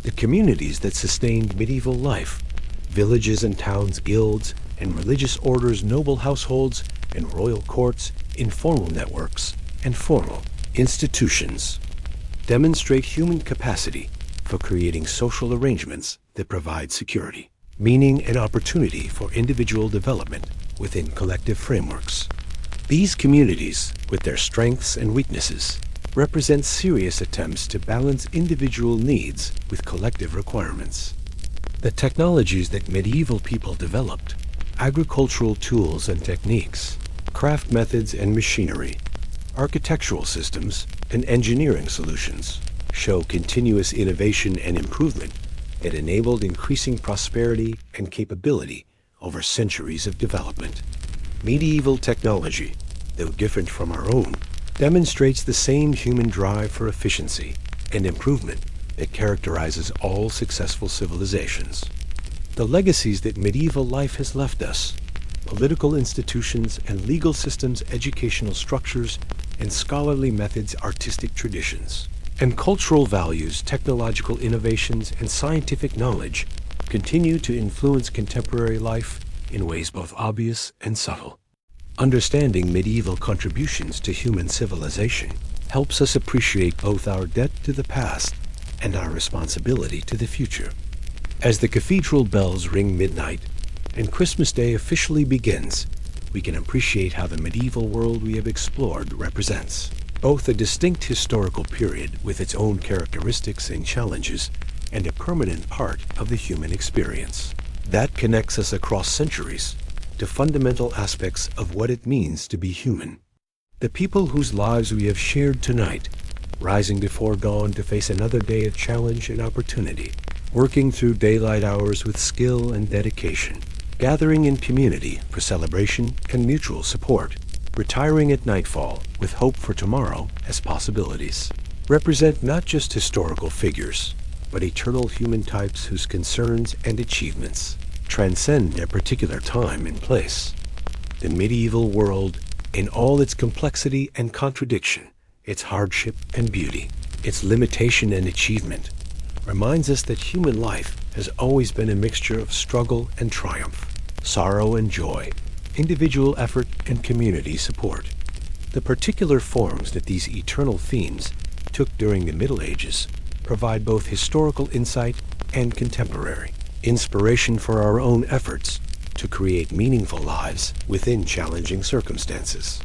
The communities that sustained medieval life, villages and towns, guilds, and religious orders, noble households, and royal courts, informal networks, and formal institutions, demonstrate human capacity for creating social arrangements that provide security, meaning, and opportunity for individual development within collective frameworks. These communities, with their strengths and weaknesses, represent serious attempts to balance individual needs with collective requirements. The technologies that medieval people developed, agricultural tools and techniques, craft methods and machinery, architectural systems, and engineering solutions, show continuous innovation and improvement that enabled increasing prosperity and capability over centuries of development. Medieval technology, though different from our own, demonstrates the same human drive for efficiency and improvement that characterizes all successful civilizations. The legacies that medieval life has left us, political institutions and legal systems, educational structures and scholarly methods, artistic traditions, and cultural values, technological innovations, and scientific knowledge continue to influence contemporary life in ways both obvious and subtle. Understanding medieval contributions to human civilization helps us appreciate both our debt to the past and our responsibility to the future. As the cathedral bells ring midnight and Christmas Day officially begins, we can appreciate how the medieval world we have explored represents both a distinct historical period with its own characteristics and challenges and a permanent part of the human experience that connects us across centuries to fundamental aspects of what it means to be human. The people whose lives we have shared tonight, rising before dawn to face another day of challenge and opportunity, working through daylight hours with skill and dedication, gathering in community for celebration and mutual support, retiring at nightfall with hope for tomorrow as possibilities, represent not just historical figures, but eternal human types whose concerns and achievements transcend their particular time and place. The medieval world, in all its complexity and contradiction, its hardship and beauty, its limitation and achievement, reminds us that human life has always been a mixture of struggle and triumph, sorrow and joy, individual effort and community support. The particular forms that these eternal themes took during the Middle Ages provide both historical insight and contemporary inspiration for our own efforts to create meaningful lives within challenging circumstances.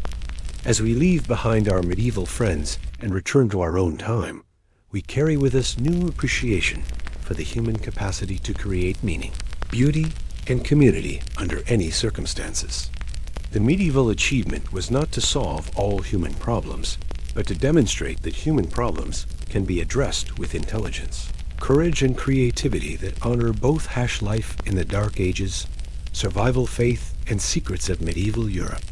As we leave behind our medieval friends and return to our own time, we carry with us new appreciation for the human capacity to create meaning, beauty, and community under any circumstances. The medieval achievement was not to solve all human problems, but to demonstrate that human problems can be addressed with intelligence, courage, and creativity that honor both life in the Dark Ages, survival faith, and secrets of medieval Europe.